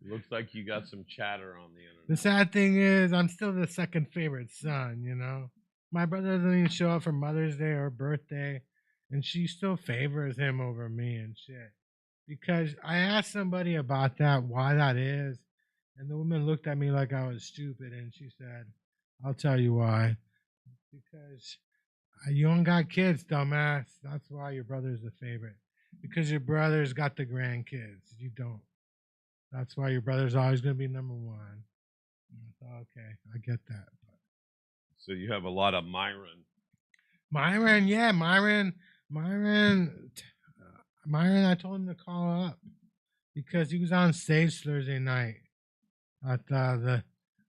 Looks like you got some chatter on the The internet. sad thing is, I'm still the second favorite son, you know. My brother doesn't even show up for Mother's Day or birthday, and she still favors him over me and shit. Because I asked somebody about that, why that is, and the woman looked at me like I was stupid, and she said, I'll tell you why. Because you don't got kids, dumbass. That's why your brother's the favorite. Because your brother's got the grandkids. You don't. That's why your brother's always going to be number one. I thought, okay, I get that. So you have a lot of Myron. Myron, yeah, Myron. I told him to call up because he was on stage Thursday night at the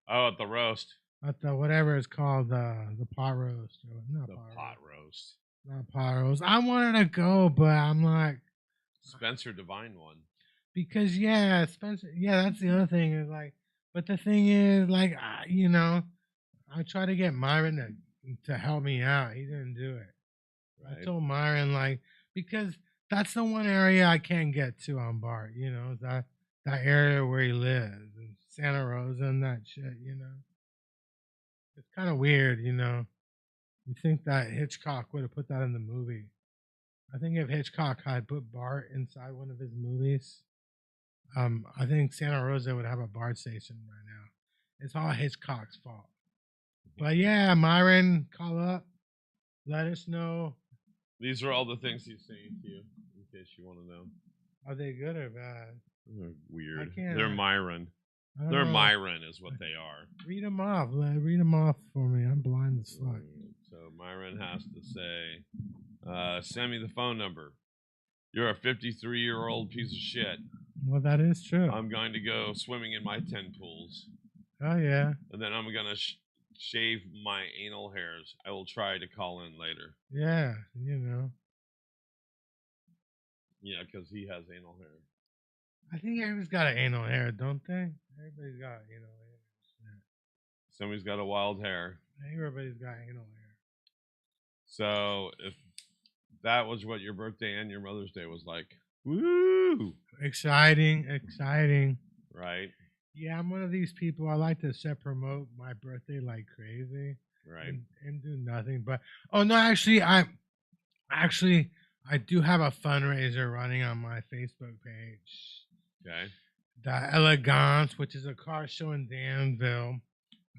Oh, at the roast. at the whatever it's called, the pot roast. Or not The pot pot roast. roast. Not pot roast. I wanted to go, but I'm like, Spencer Divine one. because yeah, Spencer. Yeah, that's the other thing is like, but the thing is like, you know, I tried to get Myron to help me out. He didn't do it. Right. I told Myron like because that's the one area I can't get to on Bart. You know that area where he lives in Santa Rosa and that shit. You know, it's kind of weird. You know, you think that Hitchcock would have put that in the movie. I think if Hitchcock had put Bart inside one of his movies, I think Santa Rosa would have a BART station right now. It's all Hitchcock's fault. But yeah, Myron, call up, let us know. These are all the things he's saying to you, in case you want to know. Are they good or bad? They're weird. can't- They're Myron. I don't They're know. Myron is what they are. Read them off. Read them off for me. I'm blind as fuck. So Myron has to say, send me the phone number. You're a 53-year-old piece of shit. Well, that is true. I'm going to go swimming in my 10 pools. Oh yeah. And then I'm going to shave my anal hairs. I will try to call in later. Yeah. You know. Yeah, because he has anal hair. I think everybody's got an anal hair, don't they? Everybody's got anal hair. Somebody's got a wild hair. Everybody's got anal hair. So if that was what your birthday and your Mother's Day was like, woo! Exciting. Right? Yeah, I'm one of these people. I like to set promote my birthday like crazy. Right. And do nothing. But oh no, I do have a fundraiser running on my Facebook page. Okay. The Elegance, which is a car show in Danville.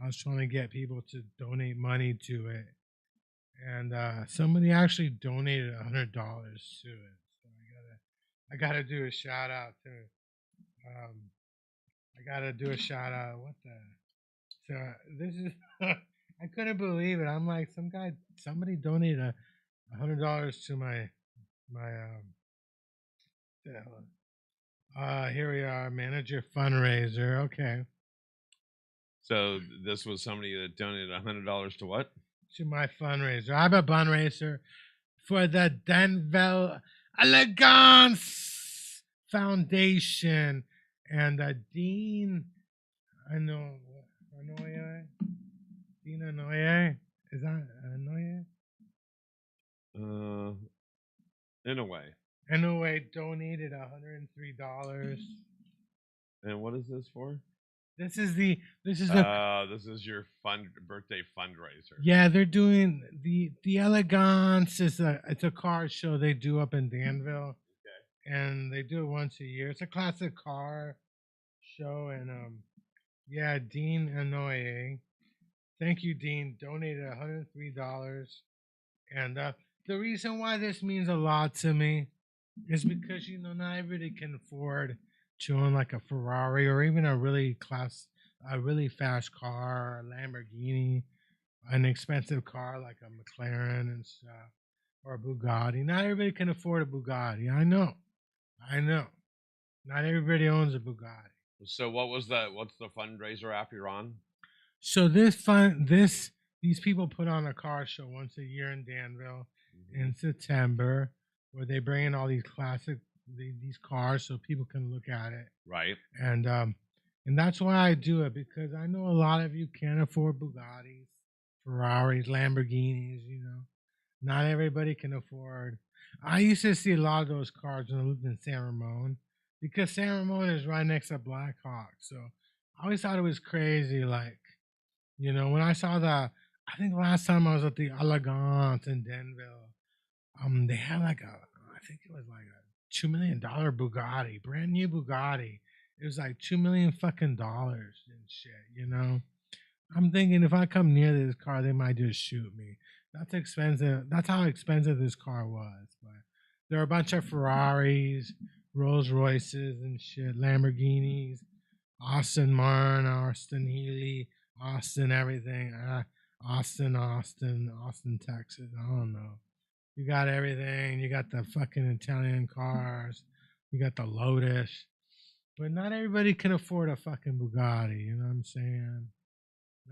I was trying to get people to donate money to it, and somebody actually donated $100 to it. So I gotta do a shout out to. I gotta do a shout out. What the? So this is. I couldn't believe it. I'm like, somebody donated $100 to my here we are, manager fundraiser. Okay. So this was somebody that donated $100 to what? To my fundraiser. I'm a fundraiser for the Danville Elegance Foundation and Dean Anoye. Dean Anoye. Is that Anoye? In a way. Anyway, donated $103. And what is this for? This is the This is your birthday fundraiser. yeah, they're doing the Elegance it's a car show they do up in Danville. Okay. And they do it once a year. It's a classic car show and yeah, Dean Anoye. Thank you, Dean. Donated $103. And the reason why this means a lot to me is because not everybody can afford to own like a Ferrari or even a really fast car, a Lamborghini, an expensive car like a McLaren and stuff, or a Bugatti. Not everybody can afford a Bugatti. I know. Not everybody owns a Bugatti. So what's the fundraiser app you're on? So these people put on a car show once a year in Danville in September, where they bring in all these classic these cars so people can look at it, Right. and that's why I do it, because I know a lot of you can't afford Bugattis, Ferraris, Lamborghinis. Not everybody can afford. I used to see a lot of those cars when I lived in San Ramon, because San Ramon is right next to Black Hawk. So I always thought it was crazy. Like, when I saw I think last time I was at the Elegance in Denville, they had I think it was like a $2 million Bugatti, brand new Bugatti. It was like $2 million fucking dollars and shit. I'm thinking if I come near this car, they might just shoot me. That's expensive. That's how expensive this car was. But there are a bunch of Ferraris, Rolls Royces and shit, Lamborghinis, Austin Martin, Austin Healy, Austin everything. Austin, Texas. I don't know. You got everything. You got the fucking Italian cars. You got the Lotus. But not everybody can afford a fucking Bugatti. You know what I'm saying?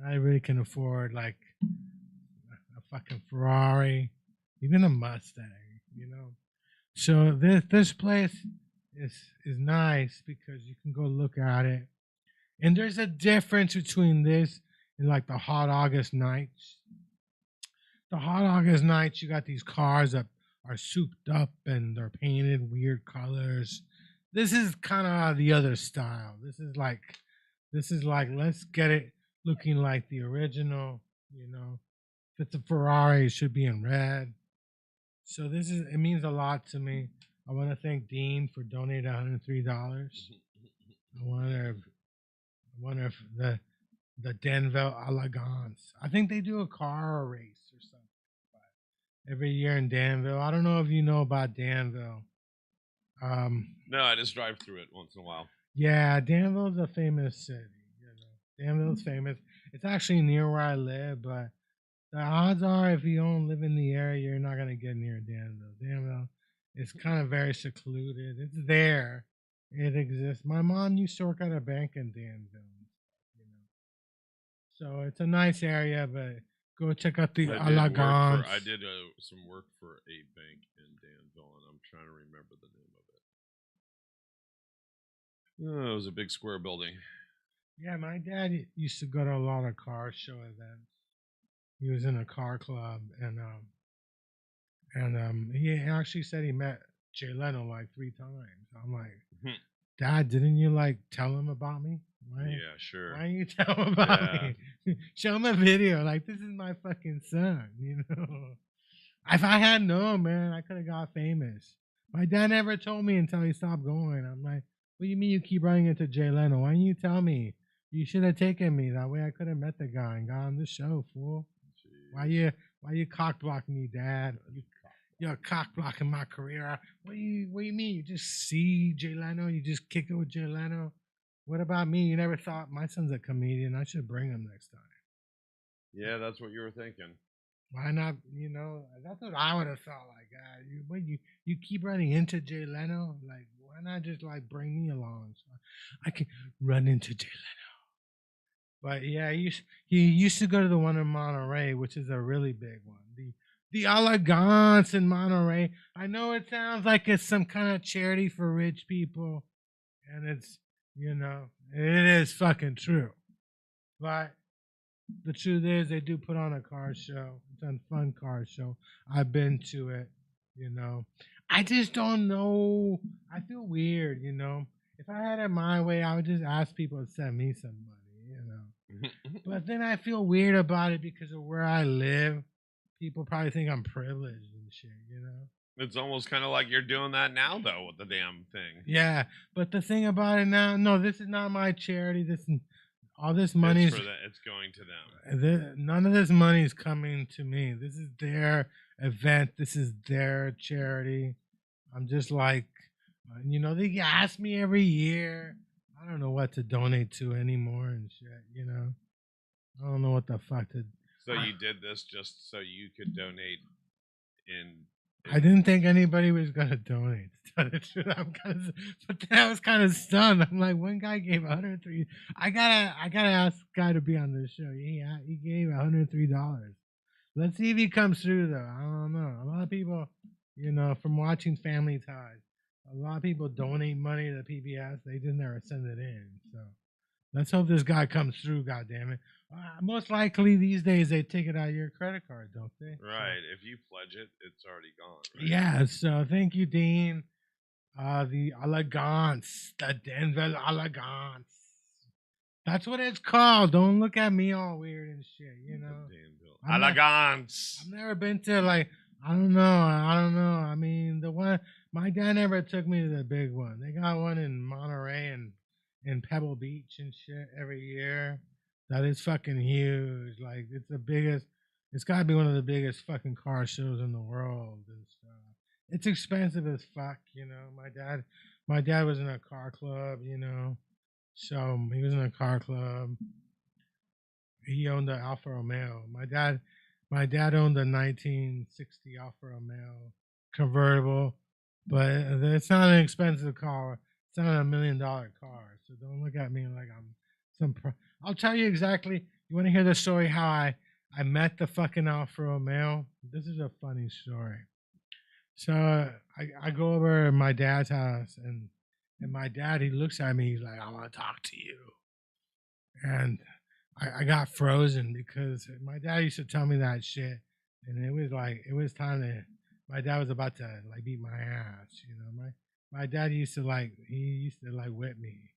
Not everybody can afford like a fucking Ferrari, even a Mustang. So this place is nice because you can go look at it. And there's a difference between this and like the hot August nights. The hot August nights, you got these cars that are souped up and they're painted weird colors. This is kind of the other style. This is like let's get it looking like the original. If it's a Ferrari, it should be in red. So it means a lot to me. I want to thank Dean for donating $103. I wonder if the Denville Elegance. I think they do a car race or something every year in Danville. I don't know if you know about Danville. No, I just drive through it once in a while. Yeah, Danville's a famous city. Danville's famous. It's actually near where I live, but the odds are if you don't live in the area, you're not gonna get near Danville. Danville is kind of very secluded. It's there. It exists. My mom used to work at a bank in Danville. So it's a nice area, but go check out the Elegance. I did some work for a bank in Danville, and I'm trying to remember the name of it. Oh, it was a big square building. Yeah, my dad used to go to a lot of car show events. He was in a car club, and he actually said he met Jay Leno like 3 times. I'm like, Dad, didn't you like tell him about me? Yeah, sure. Why don't you tell him about me? Show him a video. Like, this is my fucking son, If I had known, man, I could have got famous. My dad never told me until he stopped going. I'm like, what do you mean you keep running into Jay Leno? Why didn't you tell me? You should have taken me. That way I could have met the guy and got on the show, fool. Jeez. Why you cock blocking me, Dad? You're cock blocking my career. What do you mean? You just see Jay Leno? You just kick it with Jay Leno? What about me? You never thought my son's a comedian. I should bring him next time. Yeah, that's what you were thinking. Why not? That's what I would have thought. Like, you keep running into Jay Leno. Like, why not just like bring me along so I can run into Jay Leno? But yeah, he used to go to the one in Monterey, which is a really big one. The Elegance in Monterey. I know it sounds like it's some kind of charity for rich people, and it's it is fucking true. But the truth is, they do put on a car show. It's a fun car show. I've been to it. I just don't know. I feel weird. If I had it my way, I would just ask people to send me some money. But then I feel weird about it because of where I live. People probably think I'm privileged and shit. It's almost kind of like you're doing that now, though, with the damn thing. Yeah, but the thing about it now, no, this is not my charity. All this money is it's going to them. None of this money is coming to me. This is their event. This is their charity. I'm just like, they ask me every year. I don't know what to donate to anymore and shit. I don't know what the fuck to. So you did this just so you could donate I didn't think anybody was gonna donate. To tell the truth, but then I was kind of stunned. I'm like, one guy gave $103. I gotta ask the guy to be on this show. He gave $103. Let's see if he comes through though. I don't know. A lot of people, from watching Family Ties, A lot of people donate money to PBS. They just never send it in. So let's hope this guy comes through. God damn it! Most likely these days they take it out of your credit card, don't they? Right. If you pledge it, it's already gone. So, Right? yeah. So thank you, Dean. The elegance, the Denver elegance. That's what it's called. Don't look at me all weird and shit. You know. Elegance. I've never been to like I don't know. I mean, the one my dad never took me to the big one. They got one in Monterey and in Pebble Beach and shit every year. That is fucking huge. Like it's the biggest. It's got to be one of the biggest fucking car shows in the world and stuff. It's expensive as fuck, you know. My dad was in a car club, you know. So he was in a car club. He owned the Alfa Romeo. My dad owned the 1960 Alfa Romeo convertible, but it's not an expensive car. It's not $1 million car. So don't look at me like I'm some. I'll tell you exactly. You want to hear the story how I met the fucking Alfa Romeo? This is a funny story. So I go over to my dad's house and my dad he looks at me he's like I want to talk to you and I got frozen because my dad used to tell me that shit, and it was time to. My dad was about to like beat my ass, you know. My dad used to whip me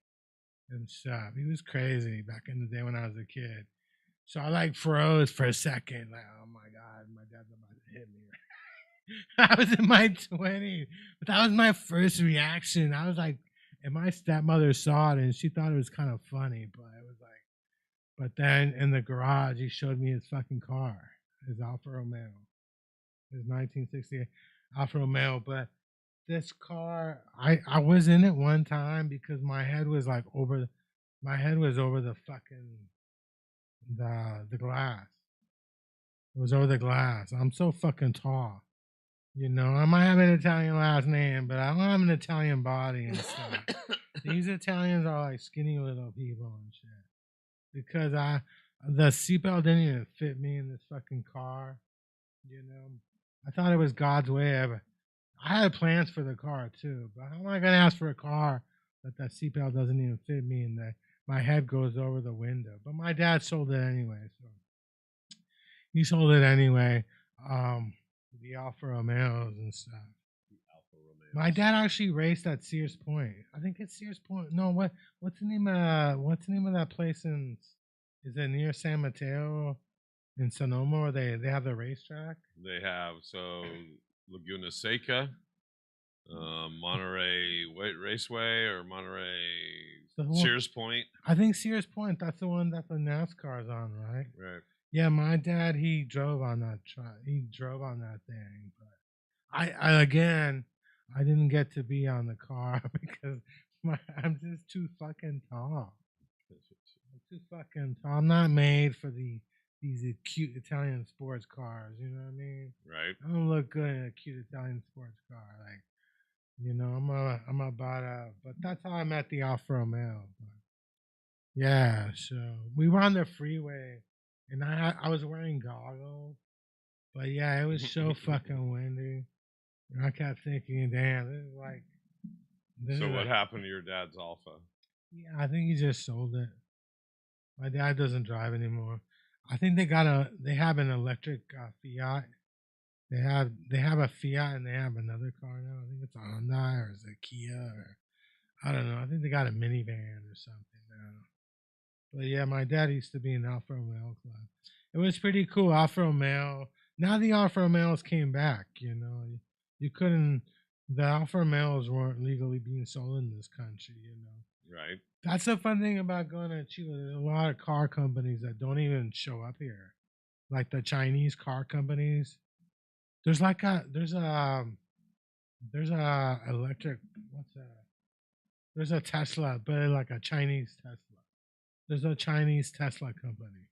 and stuff. He was crazy back in the day when I was a kid. So I like froze for a second, like oh my god, my dad's about to hit me. I was in my 20s, but that was my first reaction. I was like, and my stepmother saw it and she thought it was kind of funny, but it was like. But then in the garage, he showed me his fucking car, his Alfa Romeo, his 1968 Alfa Romeo. But this car, I was in it one time because my head was over the fucking the glass. It was over the glass. I'm so fucking tall. You know, I might have an Italian last name, but I don't have an Italian body and stuff. These Italians are like skinny little people and shit. Because the seatbelt didn't even fit me in this fucking car. You know, I thought it was God's way of. I had plans for the car too, but how am I gonna ask for a car that seatbelt doesn't even fit me and that my head goes over the window? But my dad sold it anyway, so he sold it anyway. The Alfa Romeos and stuff. My dad actually raced at Sears Point. I think it's Sears Point. No, what's the name of that place in is it near San Mateo in Sonoma where they have the racetrack? They have Laguna Seca, Monterey Raceway or Monterey Sears Point. I think Sears Point, that's the one that the NASCAR's on, right? Right. Yeah, my dad he drove on that truck. He drove on that thing, but I didn't get to be on the car because I'm just too fucking tall. I'm too fucking tall. I'm not made for these cute Italian sports cars. You know what I mean? Right. I don't look good in a cute Italian sports car. Like, you know, I'm about but that's how I met the Alfa Romeo. But yeah, so we were on the freeway, and I was wearing goggles. But yeah, it was so fucking windy. I kept thinking, damn, this is like. So what happened to your dad's Alfa? Yeah, I think he just sold it. My dad doesn't drive anymore. I think they have an electric Fiat. They have a Fiat and they have another car now. I think it's a Hyundai or is it Kia or I don't know. I think they got a minivan or something now. But yeah, my dad used to be in Alfa Romeo Club. It was pretty cool. Alfa Romeo. Now the Alfa Romeos came back. You know. You couldn't. The Alfa Romeos weren't legally being sold in this country, you know. Right. That's the fun thing about going to Chile. There's a lot of car companies that don't even show up here, like the Chinese car companies. There's a electric. What's that? There's a Tesla, but like a Chinese Tesla. There's a Chinese Tesla company.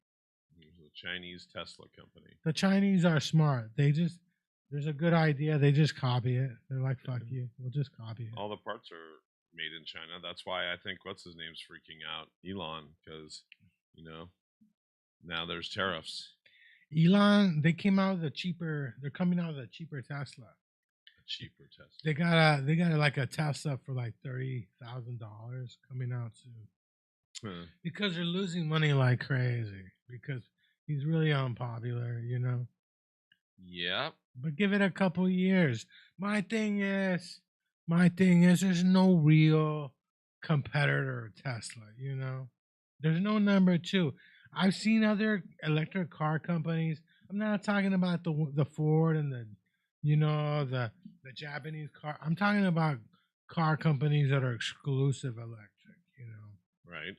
There's a Chinese Tesla company. The Chinese are smart. There's a good idea. They just copy it. They're like, fuck you. We'll just copy it. All the parts are made in China. That's why I think what's his name's freaking out, Elon, because you know now there's tariffs. Elon, they came out with they're coming out with a cheaper Tesla. cheaper Tesla. They got like a Tesla for like $30,000 coming out soon. Huh. Because they're losing money like crazy. Because he's really unpopular, you know. Yep. But give it a couple years. My thing is, there's no real competitor of Tesla, you know. There's no number two. I've seen other electric car companies. I'm not talking about the Ford and the, you know, the Japanese car. I'm talking about car companies that are exclusive electric, you know. Right.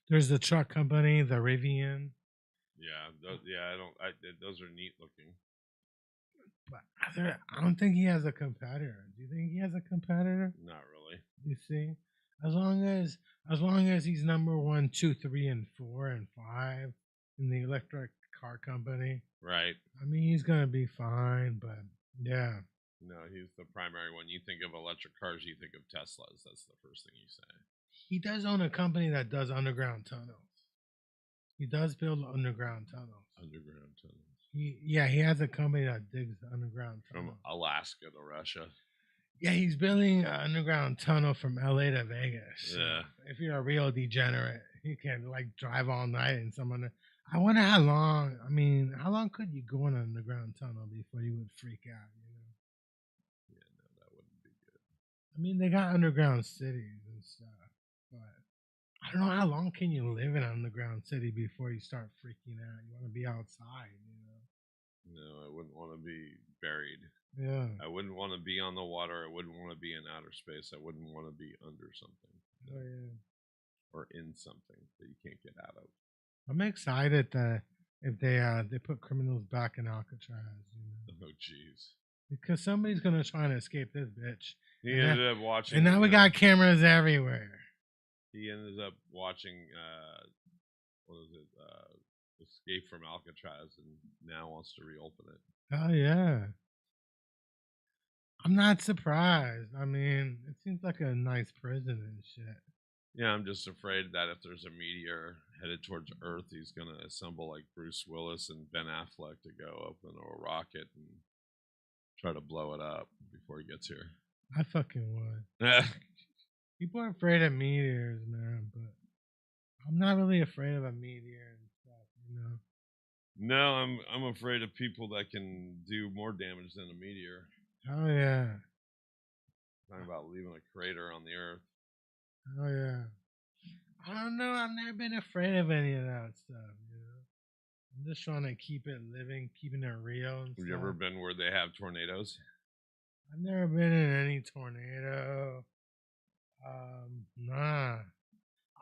There's the truck company, the Rivian. Yeah. Those are neat looking. But I don't think he has a competitor. Do you think he has a competitor? Not really. You see, as long as he's number 1, 2, 3, and 4 and 5 in the electric car company, Right. I mean, he's gonna be fine. But yeah, No, he's the primary one. You think of electric cars, you think of Teslas. That's the first thing you say. he does own a company that does underground tunnels. He does build underground tunnels. Underground tunnels. He has a company that digs underground tunnels. From Alaska to Russia. Yeah, he's building an underground tunnel from LA to Vegas. Yeah. If you're a real degenerate, you can like drive all night and someone. I wonder how long. I mean, how long could you go in an underground tunnel before you would freak out? You know. Yeah, no, that wouldn't be good. I mean, they got underground cities and stuff, but I don't know how long can you live in an underground city before you start freaking out. You want to be outside, you know. No, I wouldn't want to be buried. Yeah. I wouldn't want to be on the water. I wouldn't want to be in outer space. I wouldn't want to be under something. Oh yeah. Or in something that you can't get out of. I'm excited that if they put criminals back in Alcatraz, you know. Oh jeez. Because somebody's gonna try and escape this bitch. He ended up watching. And now we got cameras everywhere. He ended up watching. What was it? Escape from Alcatraz, and now wants to reopen it. Oh yeah. I'm not surprised. I mean, it seems like a nice prison and shit. Yeah, I'm just afraid that if there's a meteor headed towards Earth, he's gonna assemble like Bruce Willis and Ben Affleck to go up into a rocket and try to blow it up before he gets here. I fucking would. People are afraid of meteors, man, but I'm not really afraid of a meteor and stuff, you know. No, I'm afraid of people that can do more damage than a meteor. Oh yeah. Talking about leaving a crater on the Earth. Oh yeah. I don't know. I've never been afraid of any of that stuff, you know. I'm just trying to keep it living, keeping it real and Have stuff. you ever been where they have tornadoes? I've never been in any tornado. Nah. I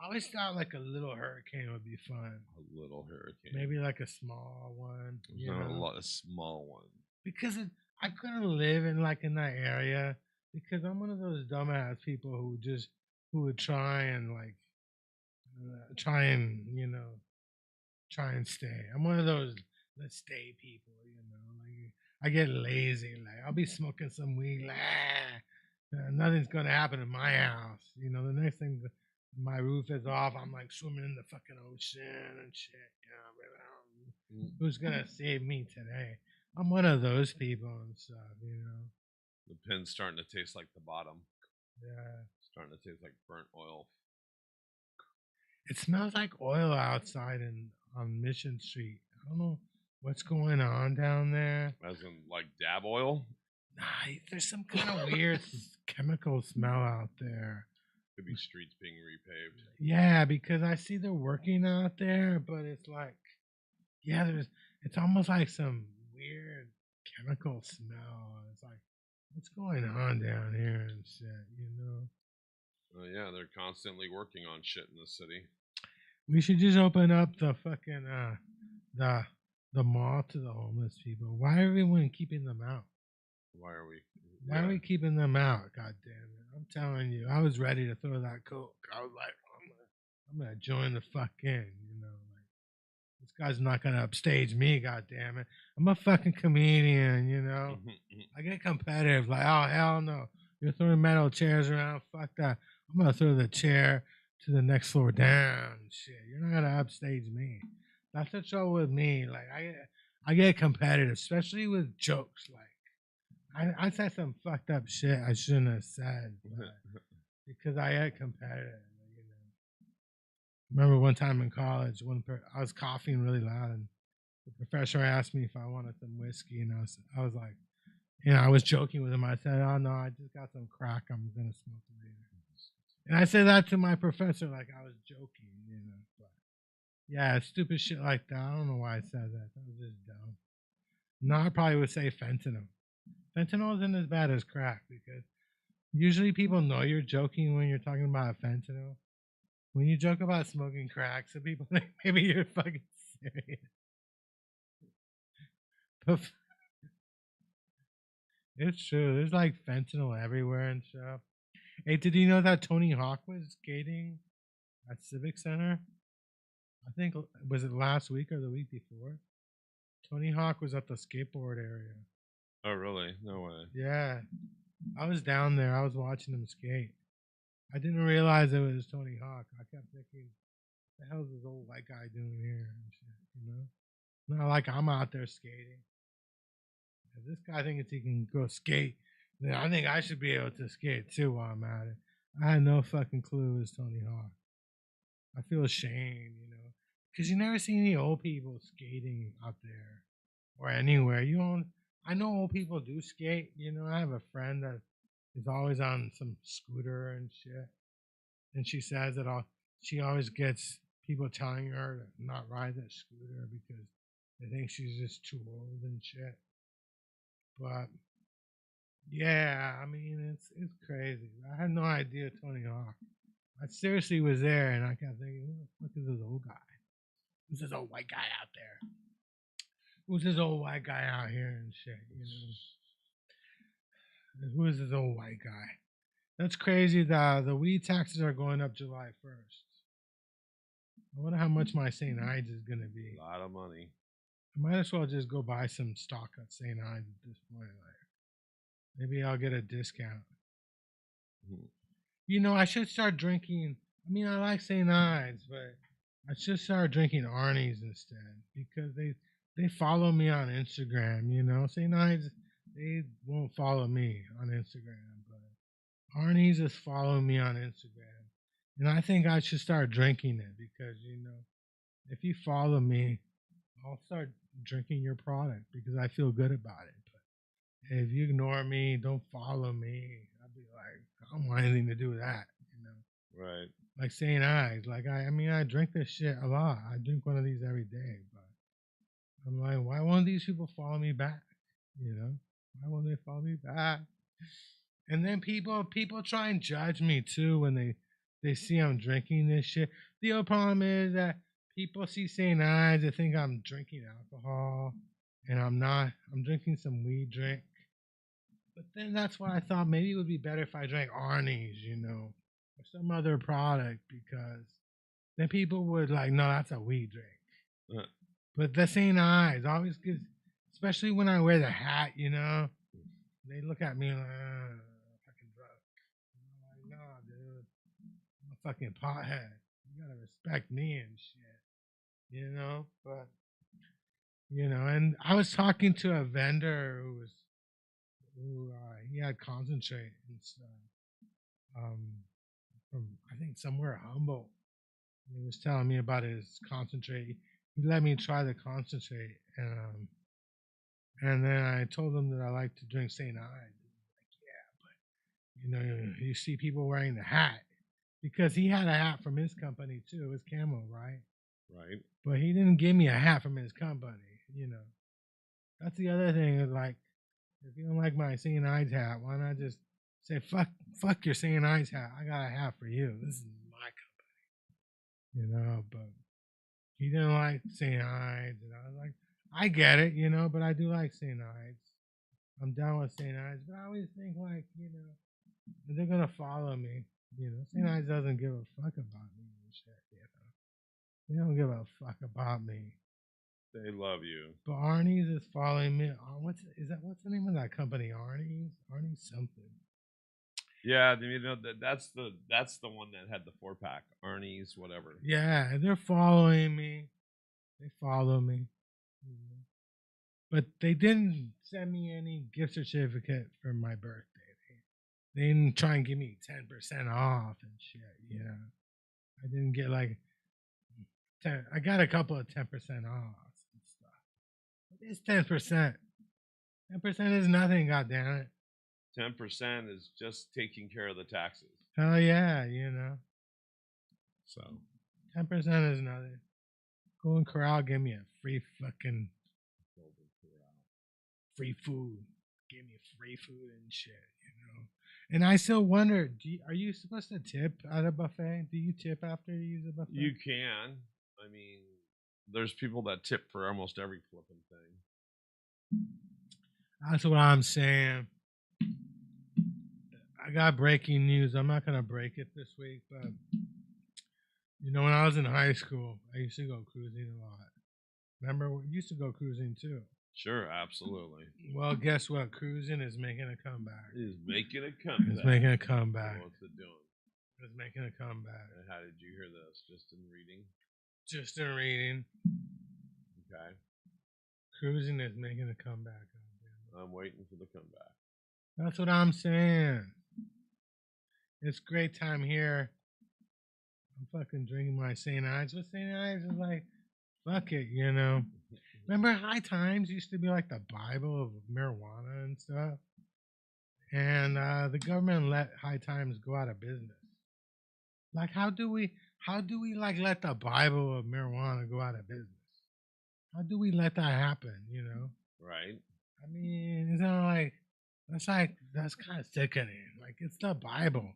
always thought like a little hurricane would be fun. A little hurricane. Maybe like a small one. There's not a small one. Because I couldn't live in that area because I'm one of those dumbass people who would try and try and stay. I'm one of those let's stay people, you know. Like I get lazy. Like I'll be smoking some weed. Nothing's gonna happen in my house. You know, the next thing my roof is off, I'm like swimming in the fucking ocean and shit. You know, who's gonna save me today? I'm one of those people and stuff, you know. The pin's starting to taste like the bottom. Yeah. It's starting to taste like burnt oil. It smells like oil outside on Mission Street. I don't know what's going on down there. As in like dab oil? Nah, there's some kind of weird chemical smell out there. Could be streets being repaved. Yeah, because I see they're working out there, but it's like, yeah, it's almost like some weird chemical smell. It's like, what's going on down here and shit, you know? Yeah, they're constantly working on shit in the city. We should just open up the fucking the mall to the homeless people. Why are everyone keeping them out? Why are we keeping them out? God damn it! I'm telling you, I was ready to throw that coke. I was like, I'm gonna join the fuck in. You know, like this guy's not gonna upstage me. God damn it! I'm a fucking comedian. You know, I get competitive. Like, oh hell no, you're throwing metal chairs around. Fuck that. I'm gonna throw the chair to the next floor down. Shit, you're not gonna upstage me. That's the trouble with me. Like I get competitive, especially with jokes. Like I said some fucked up shit I shouldn't have said, but because I get competitive. You know. Remember one time in college, I was coughing really loud, and the professor asked me if I wanted some whiskey, and I was like, I was joking with him. I said, "Oh no, I just got some crack. I'm gonna smoke it later." And I said that to my professor like I was joking, you know. But yeah, stupid shit like that. I don't know why I said that. That was just dumb. No, I probably would say fentanyl. Fentanyl isn't as bad as crack because usually people know you're joking when you're talking about fentanyl. When you joke about smoking crack, so people think maybe you're fucking serious. But it's true. There's like fentanyl everywhere and stuff. Hey, did you know that Tony Hawk was skating at Civic Center? I think was it last week or the week before? Tony Hawk was at the skateboard area. Oh, really? No way. Yeah, I was down there. I was watching him skate. I didn't realize it was Tony Hawk. I kept thinking, "The hell's this old white guy doing here?" And shit, you know. Not like I'm out there skating. If this guy thinks he can go skate, then I think I should be able to skate too while I'm at it. I had no fucking clue it was Tony Hawk. I feel ashamed, you know, because you never see any old people skating out there or anywhere. You don't. I know old people do skate. You know, I have a friend that is always on some scooter and shit, and she says that she always gets people telling her to not ride that scooter because they think she's just too old and shit. But yeah, I mean it's crazy. I had no idea Tony Hawk. I seriously was there, and I kept thinking, who the fuck is this old guy? Who's this old white guy out there? Who's this old white guy out here and shit? You know, who is this old white guy? That's crazy. The weed taxes are going up July 1st. I wonder how much my St. Ides is gonna be. A lot of money. I might as well just go buy some stock at St. Ides at this point. Like, maybe I'll get a discount. Mhm. You know, I should start drinking. I mean, I like St. Ides, but I should start drinking Arnie's instead because they follow me on Instagram. You know, St. Ides they won't follow me on Instagram, but Arnie's is following me on Instagram, and I think I should start drinking it because you know, if you follow me, I'll start drinking your product because I feel good about it. But if you ignore me, don't follow me, I'll be like, I don't want anything to do with that. You know, Right. like St. Ides. Like I mean, I drink this shit a lot. I drink one of these every day. But I'm like, why won't these people follow me back? You know, why won't they follow me back? And then people try and judge me too when they see I'm drinking this shit. The other problem is that people see St. Ides, they think I'm drinking alcohol, and I'm not. I'm drinking some weed drink. But then that's why I thought maybe it would be better if I drank Arnie's, you know, or some other product because then people would like, no, that's a weed drink. Uh, But the St. Ides always gives, especially when I wear the hat, you know, they look at me like, fucking drunk. I'm like, nah, dude, I'm a fucking pothead. You gotta respect me and shit, you know. But you know, and I was talking to a vendor who he had concentrate and stuff from I think somewhere humble. And he was telling me about his concentrate. He let me try the concentrate, and then I told him that I like to drink St. Ides. Like, yeah, but you know, you see people wearing the hat because he had a hat from his company too. It was camo, right? right. But he didn't give me a hat from his company. You know, that's the other thing. Is like, if you don't like my St. Ides hat, why not just say fuck your St. Ides hat? I got a hat for you. This is my company. You know, but he didn't like St. Ides, and I was like, I get it, you know, but I do like St. Ides. I'm down with St. Ides, but I always think like, you know, they're gonna follow me. You know, St. Ides doesn't give a fuck about me and shit. You know, they don't give a fuck about me. They love you. But Arnie's is following me. What's the name of that company? Arnie's something. Yeah, you know that's the one that had the 4-pack. Arnie's, whatever. Yeah, they're following me. They follow me. Mhm. but they didn't send me any gift certificate for my birthday. They didn't try and give me 10% off and shit. I didn't get like 10. I got a couple of 10% offs and stuff. But it's 10%. 10% is nothing. God damn it. 10% is just taking care of the taxes. Hell yeah, So 10% is nothing. Golden Corral gave me a free fucking Golden Corral. free food. Gave me free food and shit. And I still wonder, are you supposed to tip at a buffet? Do you tip after you use a buffet? You can. I mean, there's people that tip for almost every flipping thing. That's what I'm saying. I got breaking news. I'm not gonna break it this week, but when I was in high school, I used to go cruising a lot. Remember, we used to go cruising too. Sure, absolutely. Well, guess what? Cruising is making a comeback. It's making a comeback. It's making a comeback. What's it doing? It's making a comeback. And how did you hear this? Just in reading? Just in reading. Okay. Cruising is making a comeback. I'm waiting for the comeback. That's what I'm saying. It's great time here. I'm fucking drinking my St. Ives. But St. Ives is like, fuck it, Remember High Times used to be like the Bible of marijuana and stuff? And the government let High Times go out of business. Like, how do we like let the Bible of marijuana go out of business? How do we let that happen, Right. I mean, it's not like that's kind of sickening. Like, it's the Bible.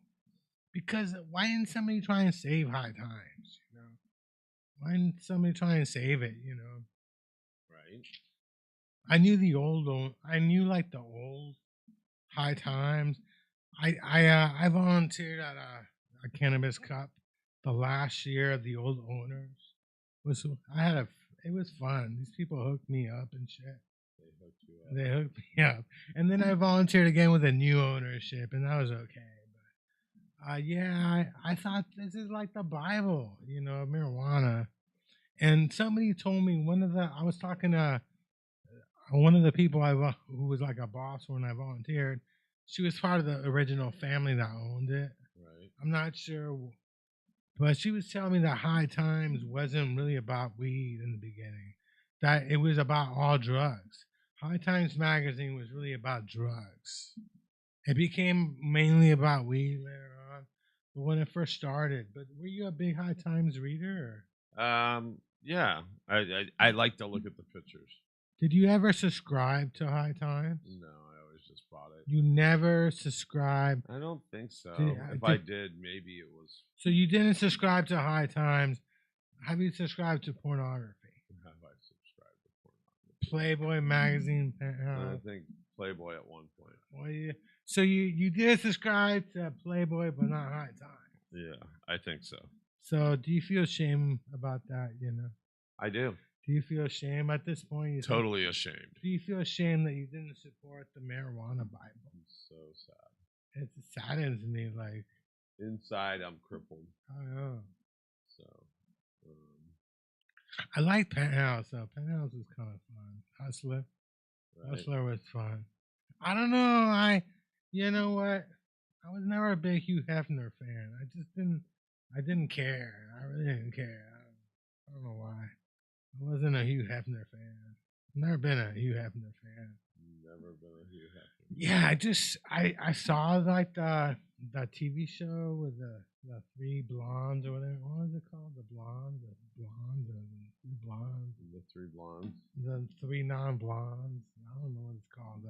Because why didn't somebody try and save High Times? Why didn't somebody try and save it? Right. I knew the old. I knew like the old High Times. I volunteered at a cannabis cup the last year of the old owners. It was fun. These people hooked me up and shit. They hooked me up, and then I volunteered again with a new ownership, and that was okay. I thought this is like the Bible, marijuana. And somebody told me I was talking to one of the people who was like a boss when I volunteered. She was part of the original family that owned it. Right. I'm not sure, but she was telling me that High Times wasn't really about weed in the beginning, that it was about all drugs. High Times magazine was really about drugs. It became mainly about weed later on, but when it first started. But were you a big High Times reader? Yeah. I like to look at the pictures. Did you ever subscribe to High Times? No, I always just bought it. You never subscribed? I don't think so. If I did, maybe it was. So you didn't subscribe to High Times. Have you subscribed to pornography? Have I subscribed to pornography? Playboy magazine. I think Playboy at one point. Well, so you did subscribe to Playboy, but not High Times. Yeah, I think so. So do you feel shame about that? I do. Do you feel shame at this point? Totally ashamed. Do you feel ashamed that you didn't support the marijuana Bible? I'm so sad. It saddens me. Like, inside, I'm crippled. I know. So, I like Penthouse though. Penthouse was kind of fun. Hustler. Right. Hustler was fun. I don't know. You know what? I was never a big Hugh Hefner fan. I didn't care. I really didn't care. I don't know why. I wasn't a Hugh Hefner fan. I've never been a Hugh Hefner fan. Never been a Hugh Hefner. Yeah, I saw like the TV show with the three blondes or whatever. What was it called? The three blondes. The three non-blondes. I don't know what it's called.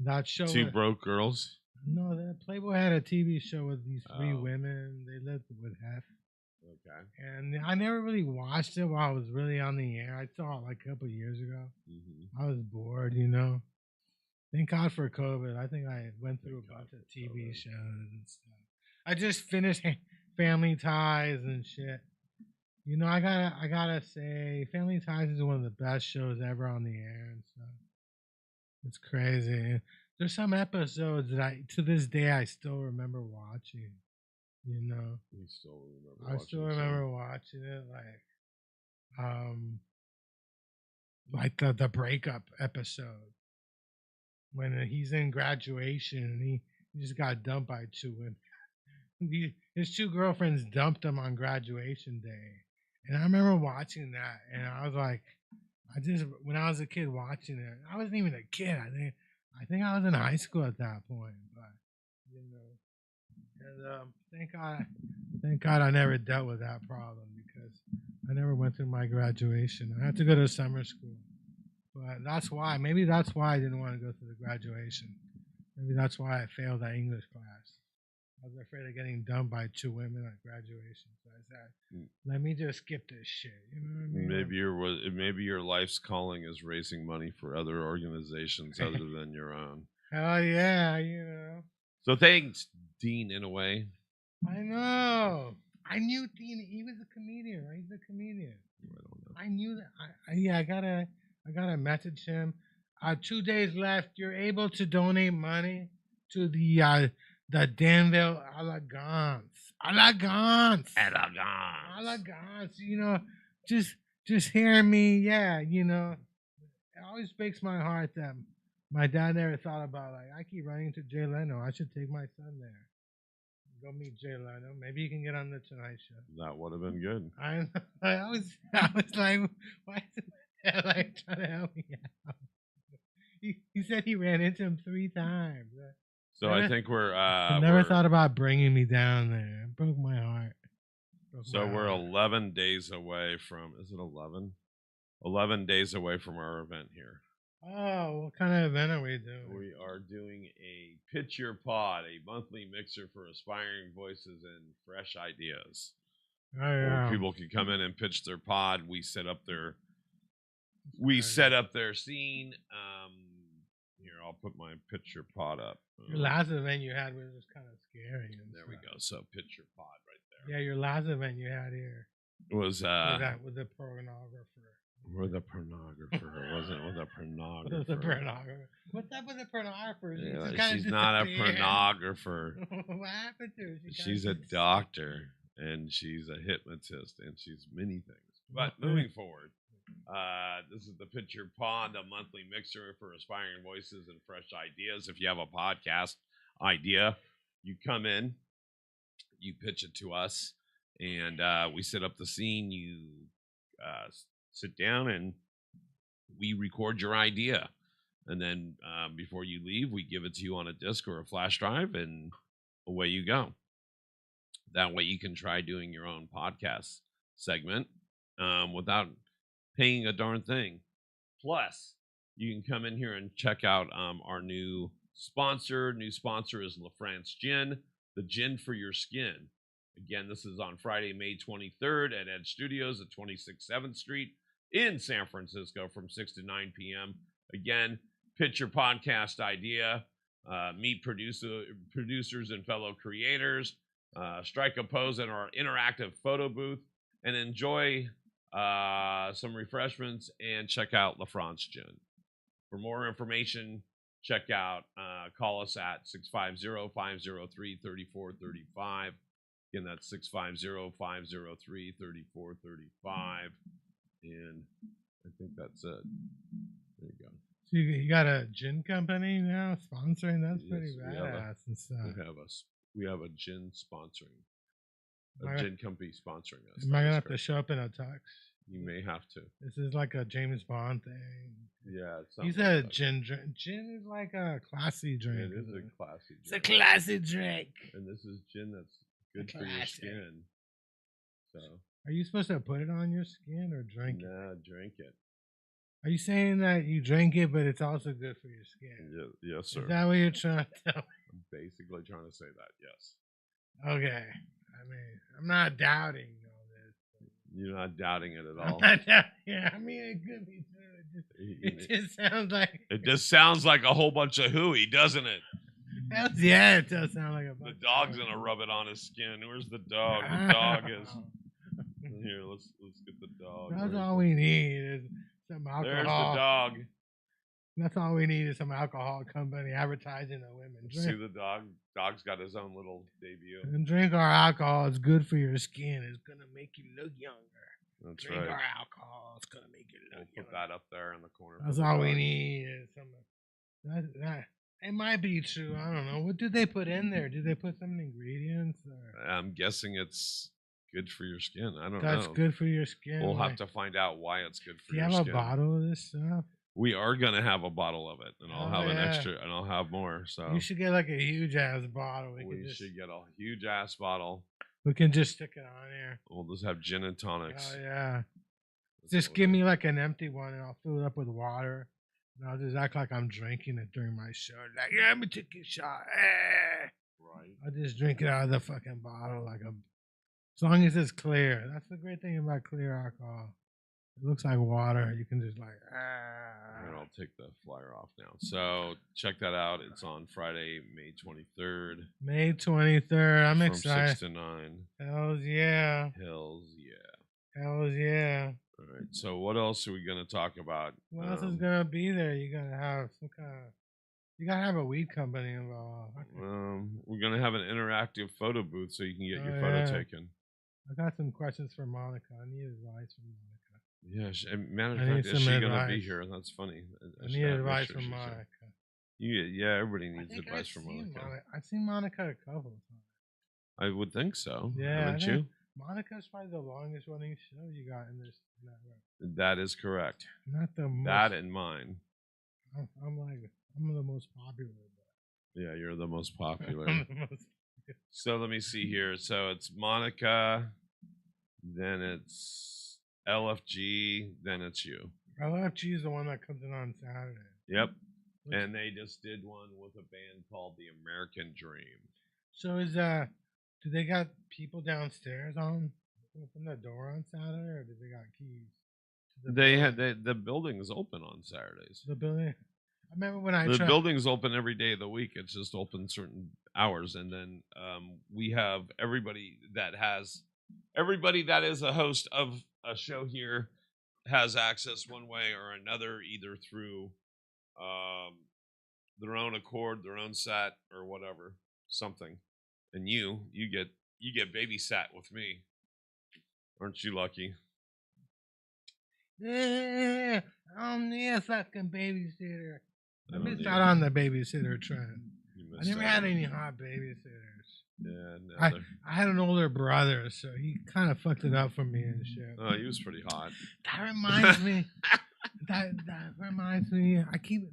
That show. Two broke girls. No, that Playboy had a TV show with these three women. They lived with Hef. Okay. And I never really watched it while it was really on the air. I saw it like a couple of years ago. Mm-hmm. I was bored, Thank God for COVID. I think I went through a bunch of TV shows and stuff. I just finished Family Ties and shit. I gotta say, Family Ties is one of the best shows ever on the air and stuff. It's crazy. There's some episodes that to this day I still remember watching. You still remember? I still remember watching it. Like, like the breakup episode when he's in graduation and he just got dumped by two women. His two girlfriends dumped him on graduation day, and I remember watching that, and I was like, when I was a kid watching it, I wasn't even a kid. I think I was in high school at that point, but you know, and thank God I never dealt with that problem because I never went through my graduation. I had to go to summer school, but that's why. Maybe that's why I didn't want to go through the graduation. Maybe that's why I failed that English class. I was afraid of getting dumped by two women at graduation, so I said, "Let me just skip this shit." You know what I mean? Maybe your life's calling is raising money for other organizations other than your own. Hell yeah, you know. So thanks, Dean, in a way. I know. I knew Dean. He was a comedian, right? He's a comedian. I don't know. I knew that. I gotta message him. 2 days left. You're able to donate money to the Danville Elegance. You know, just hearing me. Yeah, you know, it always breaks my heart that my dad never thought about, like, I keep running to Jay Leno. I should take my son there. Go meet Jay Leno. Maybe he can get on the Tonight Show. That would have been good. I was like, why is my dad like trying to help me out? He said he ran into him 3 times. So I think I never thought about bringing me down there. It broke my heart. We're 11 days away from. Is it 11? 11 days away from our event here. Oh, what kind of event are we doing? We are doing a Pitch Your Pod, a monthly mixer for aspiring voices and fresh ideas. Oh yeah. Where people can come in and pitch their pod. We set up their scene. Here, I'll put my Pitch Your Pod up. Your last event you had was just kind of scary. There we go. So Pitch Your Pod right there. Yeah, your last event you had here was with the pornographer. With a pornographer. It wasn't with a pornographer. What's up with the pornographer? She's not a pornographer. What happened to her? She's a doctor and she's a hypnotist and she's many things. But moving forward, this is the Pitch Your Pod, a monthly mixer for aspiring voices and fresh ideas. If you have a podcast idea, you come in, you pitch it to us, and we set up the scene. You sit down and we record your idea. And then before you leave, we give it to you on a disc or a flash drive, and away you go. That way you can try doing your own podcast segment without paying a darn thing. Plus, you can come in here and check out our new sponsor. New sponsor is La France Gin, the gin for your skin. Again, this is on Friday, May 23rd at Ed Studios at 26 7th Street in San Francisco from 6 to 9 p.m. Again, pitch your podcast idea, meet producers and fellow creators, strike a pose in our interactive photo booth, and enjoy some refreshments and check out La France Gin. For more information, call us at 650-503-3435. Again, that's 650-503-3435. And I think that's it. There you go. So you got a gin company now sponsoring? That's pretty badass and stuff. We have a gin sponsoring. A gin company sponsoring us. Am I gonna have to show up in a tux? You may have to. This is like a James Bond thing. Yeah, it's he said gin drink. Gin is like a classy drink. It is a classy drink. It's a classy drink. And this is gin that's good for your skin. So, are you supposed to put it on your skin or drink it? Nah, drink it. Are you saying that you drink it, but it's also good for your skin? Yeah, yes, sir. Is that what you're trying to tell me? I'm basically trying to say that, yes. Okay. I mean, I'm not doubting all this. You're not doubting it at all. Yeah, I mean, it could be true. It just sounds like... It just sounds like a whole bunch of hooey, doesn't it? Yeah, it does sound like a bunch. The dog's going to rub it on his skin. Where's the dog? The dog is... Here, let's get the dog. That's all we need is some alcohol. There's the dog. That's all we need is some alcohol company advertising to women. See the dog? Dog's got his own little debut. And drink our alcohol. It's good for your skin. It's going to make you look younger. That's Drink right. our alcohol. It's gonna make you We'll look. put that up there in the corner. That's all we need. Is some. It might be true. I don't know. What did they put in there? Did they put some ingredients? Or? I'm guessing it's good for your skin. I don't know. That's good for your skin. We'll have to find out why it's good for your skin. Do you have a bottle of this stuff? We are gonna have a bottle of it, and I'll have an extra, and I'll have more. So you should get like a huge ass bottle. We should get a huge ass bottle. We can just stick it on here. We'll just have gin and tonics. Oh yeah. Just give me like an empty one, and I'll fill it up with water, and I'll just act like I'm drinking it during my show. Like, yeah, I'm gonna take a shot. Right. I'll just drink it out of the fucking bottle, as long as it's clear. That's the great thing about clear alcohol. It looks like water. You can just Here, I'll take the flyer off now. So check that out. It's on Friday, May 23rd. May 23rd. I'm excited. From 6 to 9. Hells yeah. Hells yeah. Hells yeah. All right. So what else are we gonna talk about? What else is gonna be there? You gotta have some kind of. You gotta have a weed company involved. We're gonna have an interactive photo booth so you can get your photo taken. I got some questions for Monica. I need advice from Monica. Yeah, matter of fact, is she gonna be here? That's funny. I need advice from Monica. Yeah, everybody needs advice from Monica. I've seen Monica a couple of times. I would think so. Yeah, haven't you? Monica's probably the longest running show you got in this network. That is correct. Not the most. That and mine. I'm the most popular. Yeah, you're the most popular. So let me see here. So it's Monica, then it's LFG, then it's you. LFG is the one that comes in on Saturday. Yep. And they just did one with a band called The American Dream. So do they got people downstairs open the door on Saturday, or do they got keys? The building is open on Saturdays. The building. I remember when the building's open every day of the week. It's just open certain hours, and then we have everybody that is a host of a show here has access one way or another, either through their own accord, their own set, or whatever, something. And you get babysat with me. Aren't you lucky? Yeah, I'm the fucking babysitter. I missed out on the babysitter trend. I never had any hot babysitters. Yeah, I had an older brother, so he kind of fucked it up for me and shit. Oh, he was pretty hot. That reminds me. that reminds me.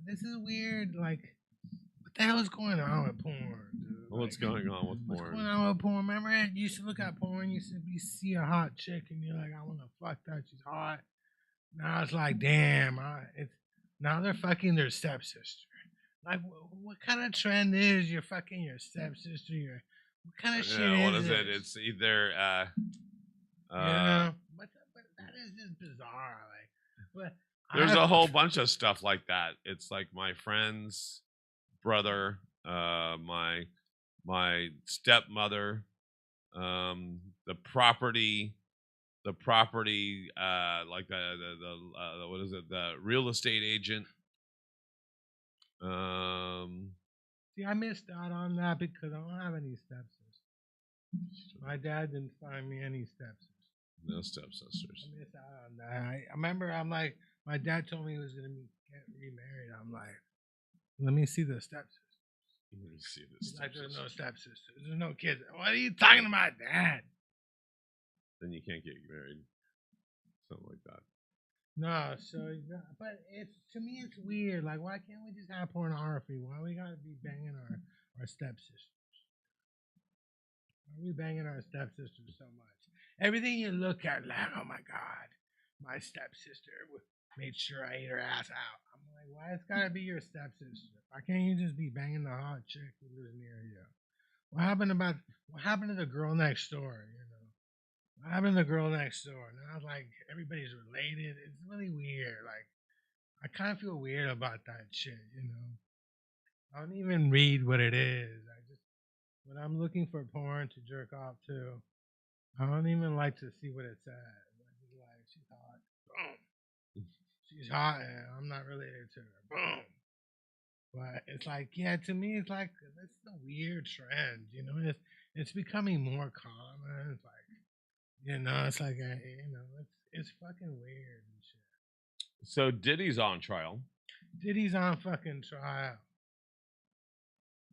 This is weird. Like, what the hell is going on with porn, dude? What's going on with porn? What's going on with porn? Remember, you used to look at porn. You see a hot chick, and you're like, I want to fuck that. She's hot. Now it's like, damn. Now they're fucking their stepsister. Like, what kind of trend is you're fucking your stepsister? What kind of shit is what is it? It's either but that is just bizarre. Like, but there's a whole bunch of stuff like that. It's like my friend's brother, my stepmother, the property, like the what is it? The real estate agent. See, I missed out on that because I don't have any stepsisters. My dad didn't find me any stepsisters. No stepsisters. I missed out on that. I remember I'm like, my dad told me he was going to get remarried. I'm like, let me see the stepsisters. Let me see the stepsisters. Like, there's no stepsisters. There's no kids. What are you talking about, Dad? Then you can't get married. Something like that. No, but to me it's weird. Like, why can't we just have pornography? Why we gotta be banging our stepsisters? Why are we banging our stepsisters so much? Everything you look at, like, oh my god, my stepsister made sure I ate her ass out. I'm like, why it's gotta be your stepsister? Why can't you just be banging the hot chick who lives near you? What happened to the girl next door? What happened to the girl next door? Now, like, everybody's related. It's really weird. Like, I kind of feel weird about that shit, I don't even read what it is. When I'm looking for porn to jerk off to, I don't even like to see what it says. I just like, she's hot. Boom. She's hot, and I'm not related to her. Boom. But it's like, yeah, to me, it's like, it's a weird trend, It's becoming more common. It's like, it's like, It's fucking weird and shit. So Diddy's on trial. Diddy's on fucking trial.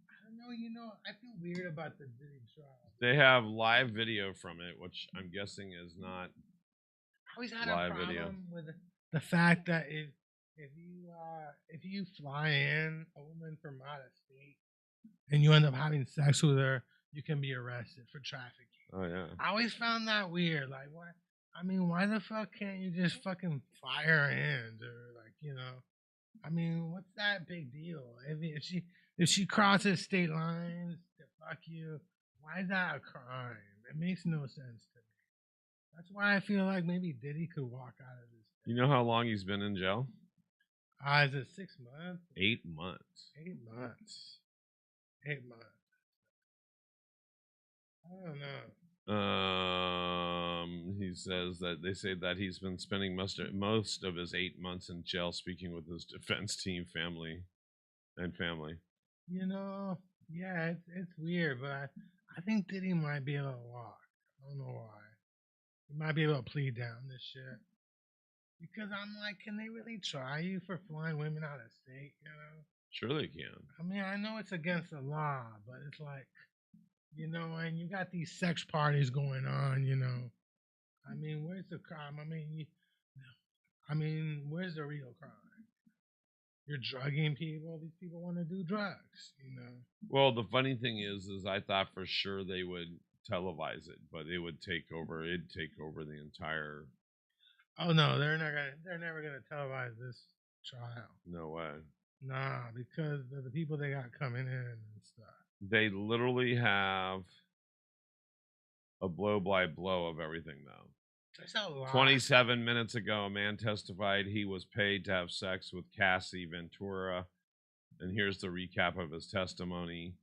I don't know, I feel weird about the Diddy trial. They have live video from it, which I'm guessing is not I always had live a problem video. with the fact that if you fly in a woman from out of state and you end up having sex with her, you can be arrested for trafficking. Oh yeah. I always found that weird. Like, why? I mean, why the fuck can't you just fucking fly her in, or like, I mean, what's that big deal? If she crosses state lines to fuck you, why is that a crime? It makes no sense to me. That's why I feel like maybe Diddy could walk out of this. You know how long he's been in jail? Is it 6 months? 8 months. 8 months. 8 months. I don't know. He says that they say that he's been spending most of his 8 months in jail speaking with his defense team, family. Yeah, it's weird, but I think Diddy might be able to walk. I don't know why. He might be able to plead down this shit. Because I'm like, can they really try you for flying women out of state? Sure they can. I mean, I know it's against the law, but it's like, and you got these sex parties going on, I mean, where's the crime? I mean, where's the real crime? You're drugging people. These people want to do drugs, Well, the funny thing is I thought for sure they would televise it, but it would take over. It'd take over the entire. Oh no, they're never gonna televise this trial. No way. Nah, because of the people they got coming in and stuff. They literally have a blow by blow of everything, though. There's a lot. 27 minutes ago, a man testified he was paid to have sex with Cassie Ventura. And here's the recap of his testimony.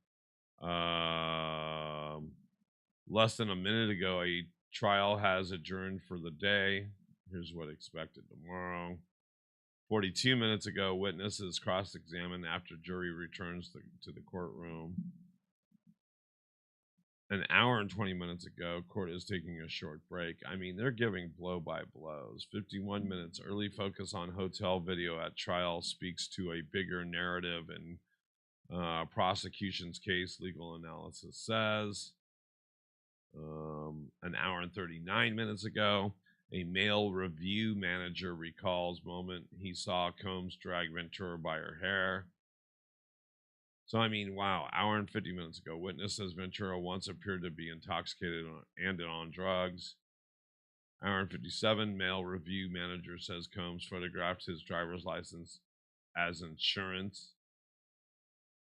Less than a minute ago, a trial has adjourned for the day. Here's what expected tomorrow. 42 minutes ago, witnesses cross-examined after jury returns to the courtroom. An hour and 20 minutes ago, court is taking a short break. I mean, they're giving blow by blows. 51 minutes, early focus on hotel video at trial speaks to a bigger narrative in prosecution's case, legal analysis says. An hour and 39 minutes ago, a male review manager recalls moment he saw Combs drag Ventura by her hair. So, I mean, wow, hour and 50 minutes ago, witness says Ventura once appeared to be intoxicated and on drugs. Hour and 57, male review manager says Combs photographed his driver's license as insurance.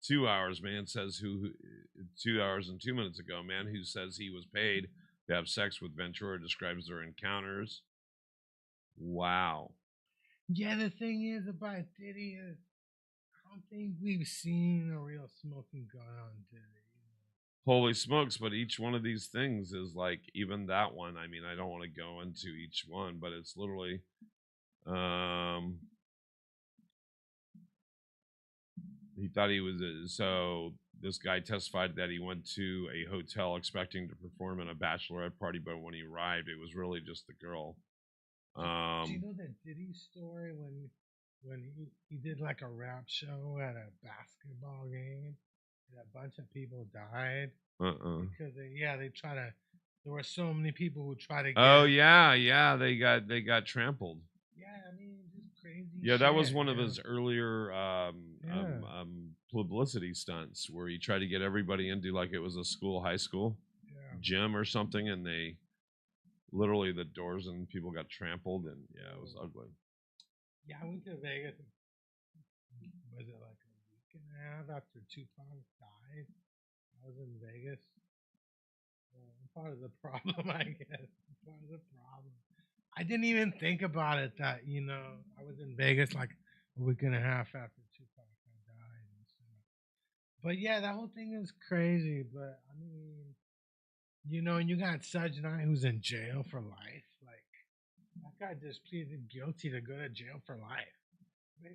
2 hours, 2 hours and 2 minutes ago, man who says he was paid to have sex with Ventura describes their encounters. Wow. Yeah, the thing is about Diddy is, I don't think we've seen a real smoking gun on Diddy. Holy smokes, but each one of these things is like, even that one, I mean, I don't want to go into each one, but it's literally, he thought he was, so this guy testified that he went to a hotel expecting to perform in a bachelorette party, but when he arrived, it was really just the girl. Do you know that Diddy story when he did like a rap show at a basketball game and a bunch of people died? Because there were so many people who tried to get. Oh yeah, they got trampled. Yeah, I mean, just crazy. Yeah, that was one of his earlier publicity stunts where he tried to get everybody into like it was a high school gym or something, and they literally the doors and people got trampled, and yeah, it was ugly. Yeah, I went to Vegas. Was it like a week and a half after Tupac died? I was in Vegas. Part of the problem, I guess. Part of the problem. I didn't even think about it that, I was in Vegas like a week and a half after Tupac died. And stuff. But yeah, that whole thing is crazy. But I mean, and you got Suge Knight who's in jail for life. Like, that guy just pleaded guilty to go to jail for life.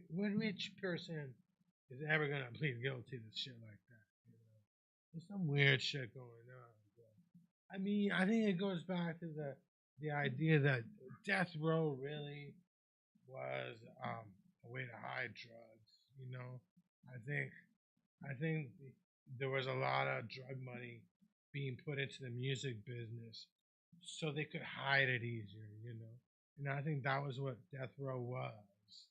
What rich person is ever going to plead guilty to shit like that? There's some weird shit going on. But, I mean, I think it goes back to the idea that death row really was a way to hide drugs. You know, I think there was a lot of drug money being put into the music business so they could hide it easier. You know, and I think that was what death row was.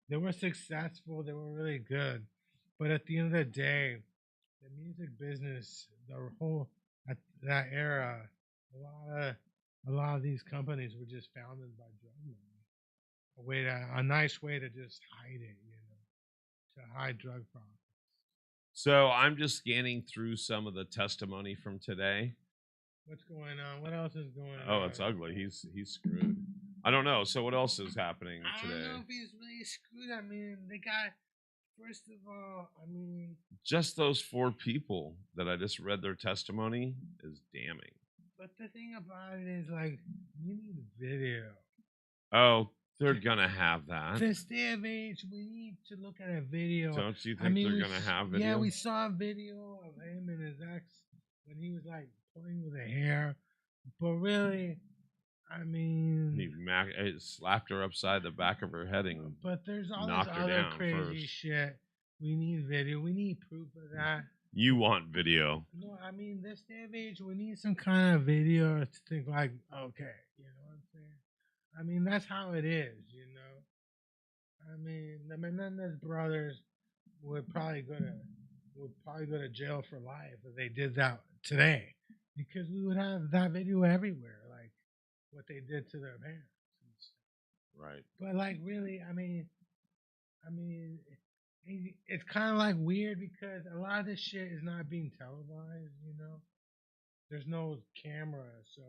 They were successful. They were really good, but at the end of the day, the music business, the whole at that era, a lot of these companies were just founded by drug money. A nice way to just hide it, to hide drug profits. So I'm just scanning through some of the testimony from today. What's going on? What else is going on? Oh, it's ugly. He's screwed. I don't know. So what else is happening I don't today? know if he's really screwed. I mean, they got first of all, I mean, Just those 4 people that I just read their testimony is damning. but the thing about it is like we need video. Oh, they're gonna have that. This day of age, we need to look at a video. Don't you think they're gonna have video? Yeah, we saw a video of him and his ex when he was like playing with her hair. But really, I mean, He slapped her upside the back of her head and but there's all this knocked her other down crazy first. shit. We need video. We need proof of that. You want video? No, I mean, this day of age, we need some kind of video to think like, okay, you know what I'm saying? I mean, that's how it is, you know. I mean, the Menendez brothers would probably go to jail for life if they did that today, because we would have that video everywhere, like what they did to their parents. And stuff. Right. But like, really, I mean, it's kind of like weird because a lot of this shit is not being televised. You know, there's no camera, so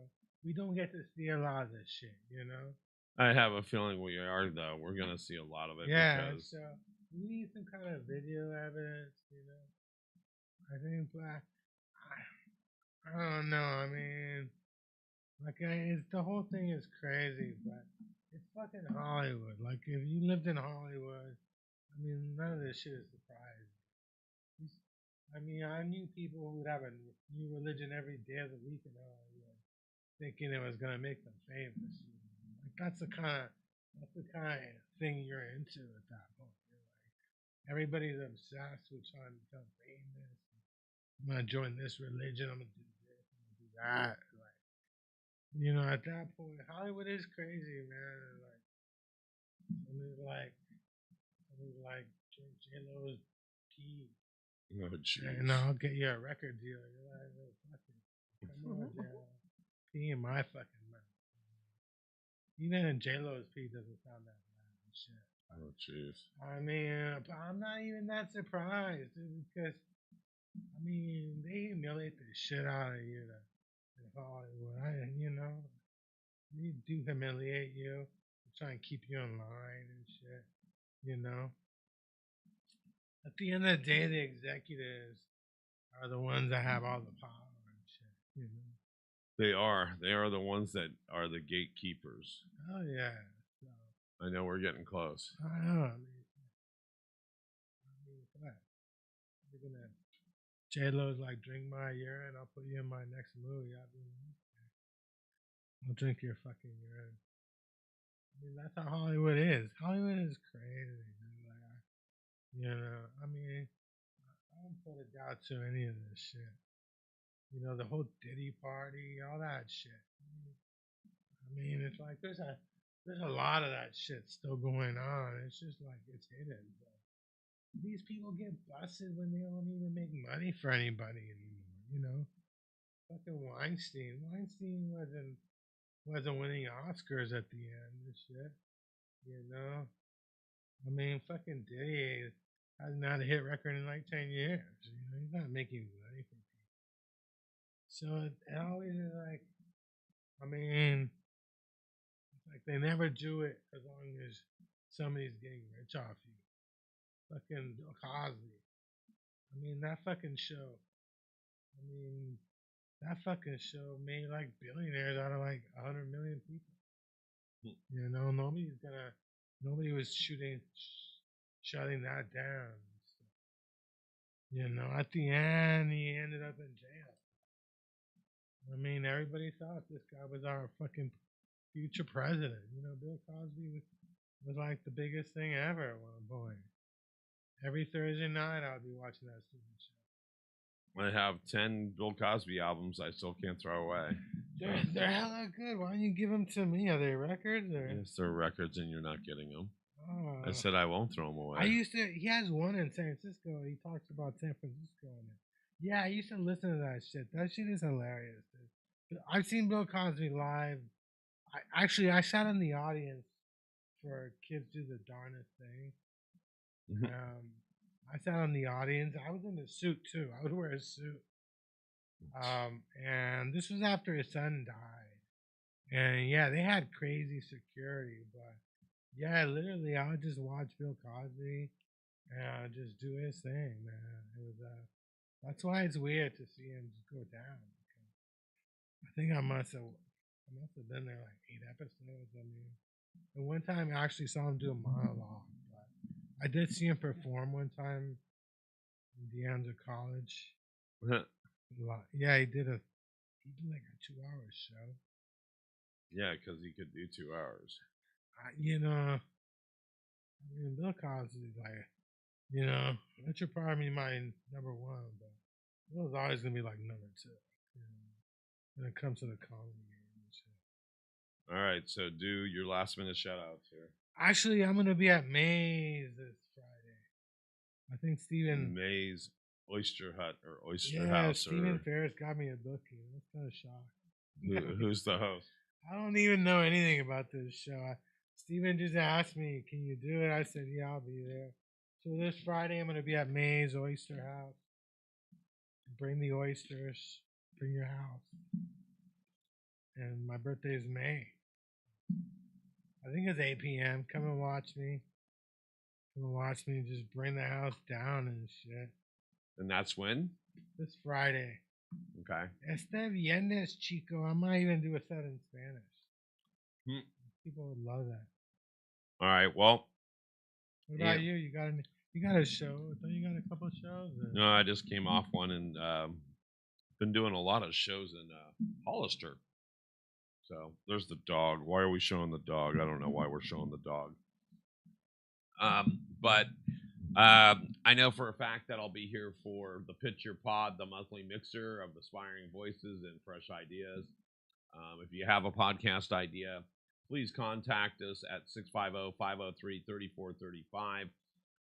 we don't get to see a lot of this shit. You know. I have a feeling we are though. We're gonna see a lot of it. Yeah, because so we need some kind of video evidence, you know. I think, but I don't know. I mean, the whole thing is crazy, but it's fucking Hollywood. Like, if you lived in Hollywood, I mean, none of this shit is surprising. I mean, I knew people who would have a new religion every day of the week in Hollywood, thinking it was gonna make them famous. You know? Like, that's the kind of thing you're into at that point. You're like, everybody's obsessed with trying to become famous. I'm gonna join this religion. I'm gonna do this. I'm gonna do that. Like, you know, at that point, Hollywood is crazy, man. Like, somebody's like J Lo's pee, oh, jeez. and I'll get you a record deal. You're like, oh, fuck it. Come on, J Lo, pee in my fucking mouth. Even J Lo's pee doesn't sound that bad and shit. Oh, jeez. I mean, I'm not even that surprised, dude, because I mean, they humiliate the shit out of you in Hollywood. You know, they do humiliate you. They try and keep you in line and shit. You know, at the end of the day, the executives are the ones that have all the power and shit. You know. They are. They are the ones that are the gatekeepers. Oh yeah. So, I know we're getting close. I know. I mean, what? You're gonna J Lo's like, drink my urine, I'll put you in my next movie. I'll drink your fucking urine. I mean, that's how Hollywood is. Hollywood is crazy. Like, you know, I mean, I don't put a doubt to any of this shit. You know, the whole Diddy party, all that shit. I mean, it's like there's a lot of that shit still going on. It's just like it's hidden. But these people get busted when they don't even make money for anybody anymore. You know, fucking Weinstein. Weinstein wasn't winning Oscars at the end and shit. You know, I mean, fucking Diddy hasn't had a hit record in like 10 years. You know, he's not making money for people. So it always is like, I mean, it's like they never do it as long as somebody's getting rich off you. Fucking Bill Cosby. I mean, that fucking show. I mean, that fucking show made like billionaires out of like 100 million people. You know, nobody was shutting that down. You know, at the end, he ended up in jail. I mean, everybody thought this guy was our fucking future president. You know, Bill Cosby was like the biggest thing ever at one point. Every Thursday night, I would be watching that stupid show. I have 10 Bill Cosby albums I still can't throw away. They're hella good. Why don't you give them to me? Are they records? Or? Yes, they're records and you're not getting them. Oh. I said I won't throw them away. I used to. He has one in San Francisco. He talks about San Francisco in it. Yeah, I used to listen to that shit. That shit is hilarious, dude. I've seen Bill Cosby live. I sat in the audience for Kids Do the Darnest Thing. I sat in the audience. I was in a suit too. I would wear a suit. And this was after his son died. And yeah, they had crazy security, but yeah, literally, I would just watch Bill Cosby and just do his thing, man. It was that's why it's weird to see him just go down. I think I must have been there like 8 episodes. I mean, and one time I actually saw him do a monologue. But I did see him perform one time in the end of college. Yeah, he did like a 2-hour show. Yeah, because he could do 2 hours. You know, I mean, Bill Cosby's like, you know, that should probably be my number one, but Bill's always gonna be like number 2. You know, when it comes to the comedy game and shit. All right, so do your last minute shout outs here. Actually, I'm gonna be at Maze this Friday. I think Steven Maze Oyster Hut or Oyster yeah, House. Steven Ferris got me a booking. That's kind of shocked. Who's the host? I don't even know anything about this show. Steven just asked me, "Can you do it?" I said, "Yeah, I'll be there." So this Friday, I'm gonna be at Maze Oyster House. Bring the oysters. Bring your house. And my birthday is May. I think it's 8 p.m. Come and watch me. Come and watch me. Just bring the house down and shit. And that's when? This Friday. Okay. Este viernes, chico. I might even do a set in Spanish. People would love that. All right. Well. What about you? You got a show? Don't you got a couple of shows? Or? No, I just came off one and been doing a lot of shows in Hollister. So there's the dog. Why are we showing the dog? I don't know why we're showing the dog. But I know for a fact that I'll be here for the Picture Pod, the monthly mixer of aspiring voices and fresh ideas. If you have a podcast idea, please contact us at 650-503-3435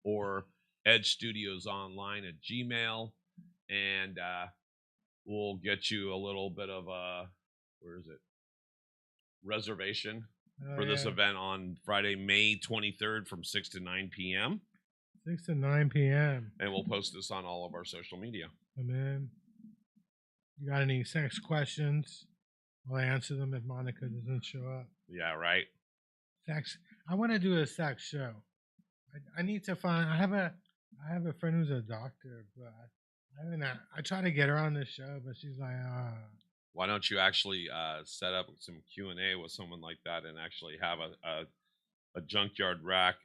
or Edge Studios Online at Gmail, and we'll get you a little bit of a reservation for this event on Friday, May 23rd from 6 to 9 p.m. 6 to 9 p.m. And we'll post this on all of our social media. Oh, man. You got any sex questions? I'll answer them if Monica doesn't show up. Yeah, right. Sex. I want to do a sex show. I need to find. I have a friend who's a doctor, but I try to get her on the show, but she's like, Why don't you actually set up some Q&A with someone like that and actually have a Junkyard Rat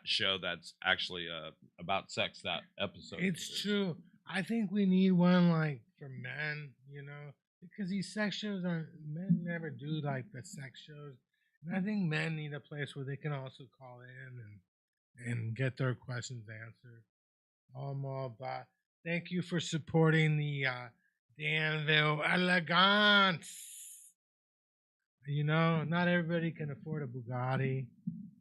show that's actually about sex, that episode? It's true. I think we need one like for men, you know, because these sex shows men never do like the sex shows. And I think men need a place where they can also call in and get their questions answered. But thank you for supporting the Danville Elegance. You know, not everybody can afford a Bugatti.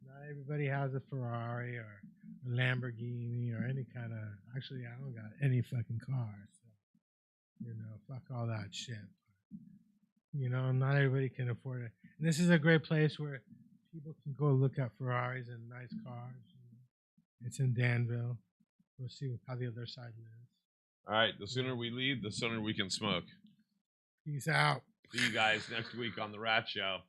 Not everybody has a Ferrari or a Lamborghini or any kind of. Actually, I don't got any fucking cars. So, you know, fuck all that shit. You know, not everybody can afford it. And this is a great place where people can go look at Ferraris and nice cars. You know. It's in Danville. We'll see how the other side lives. All right. The sooner we leave, the sooner we can smoke. Peace out. See you guys next week on The Rat Show.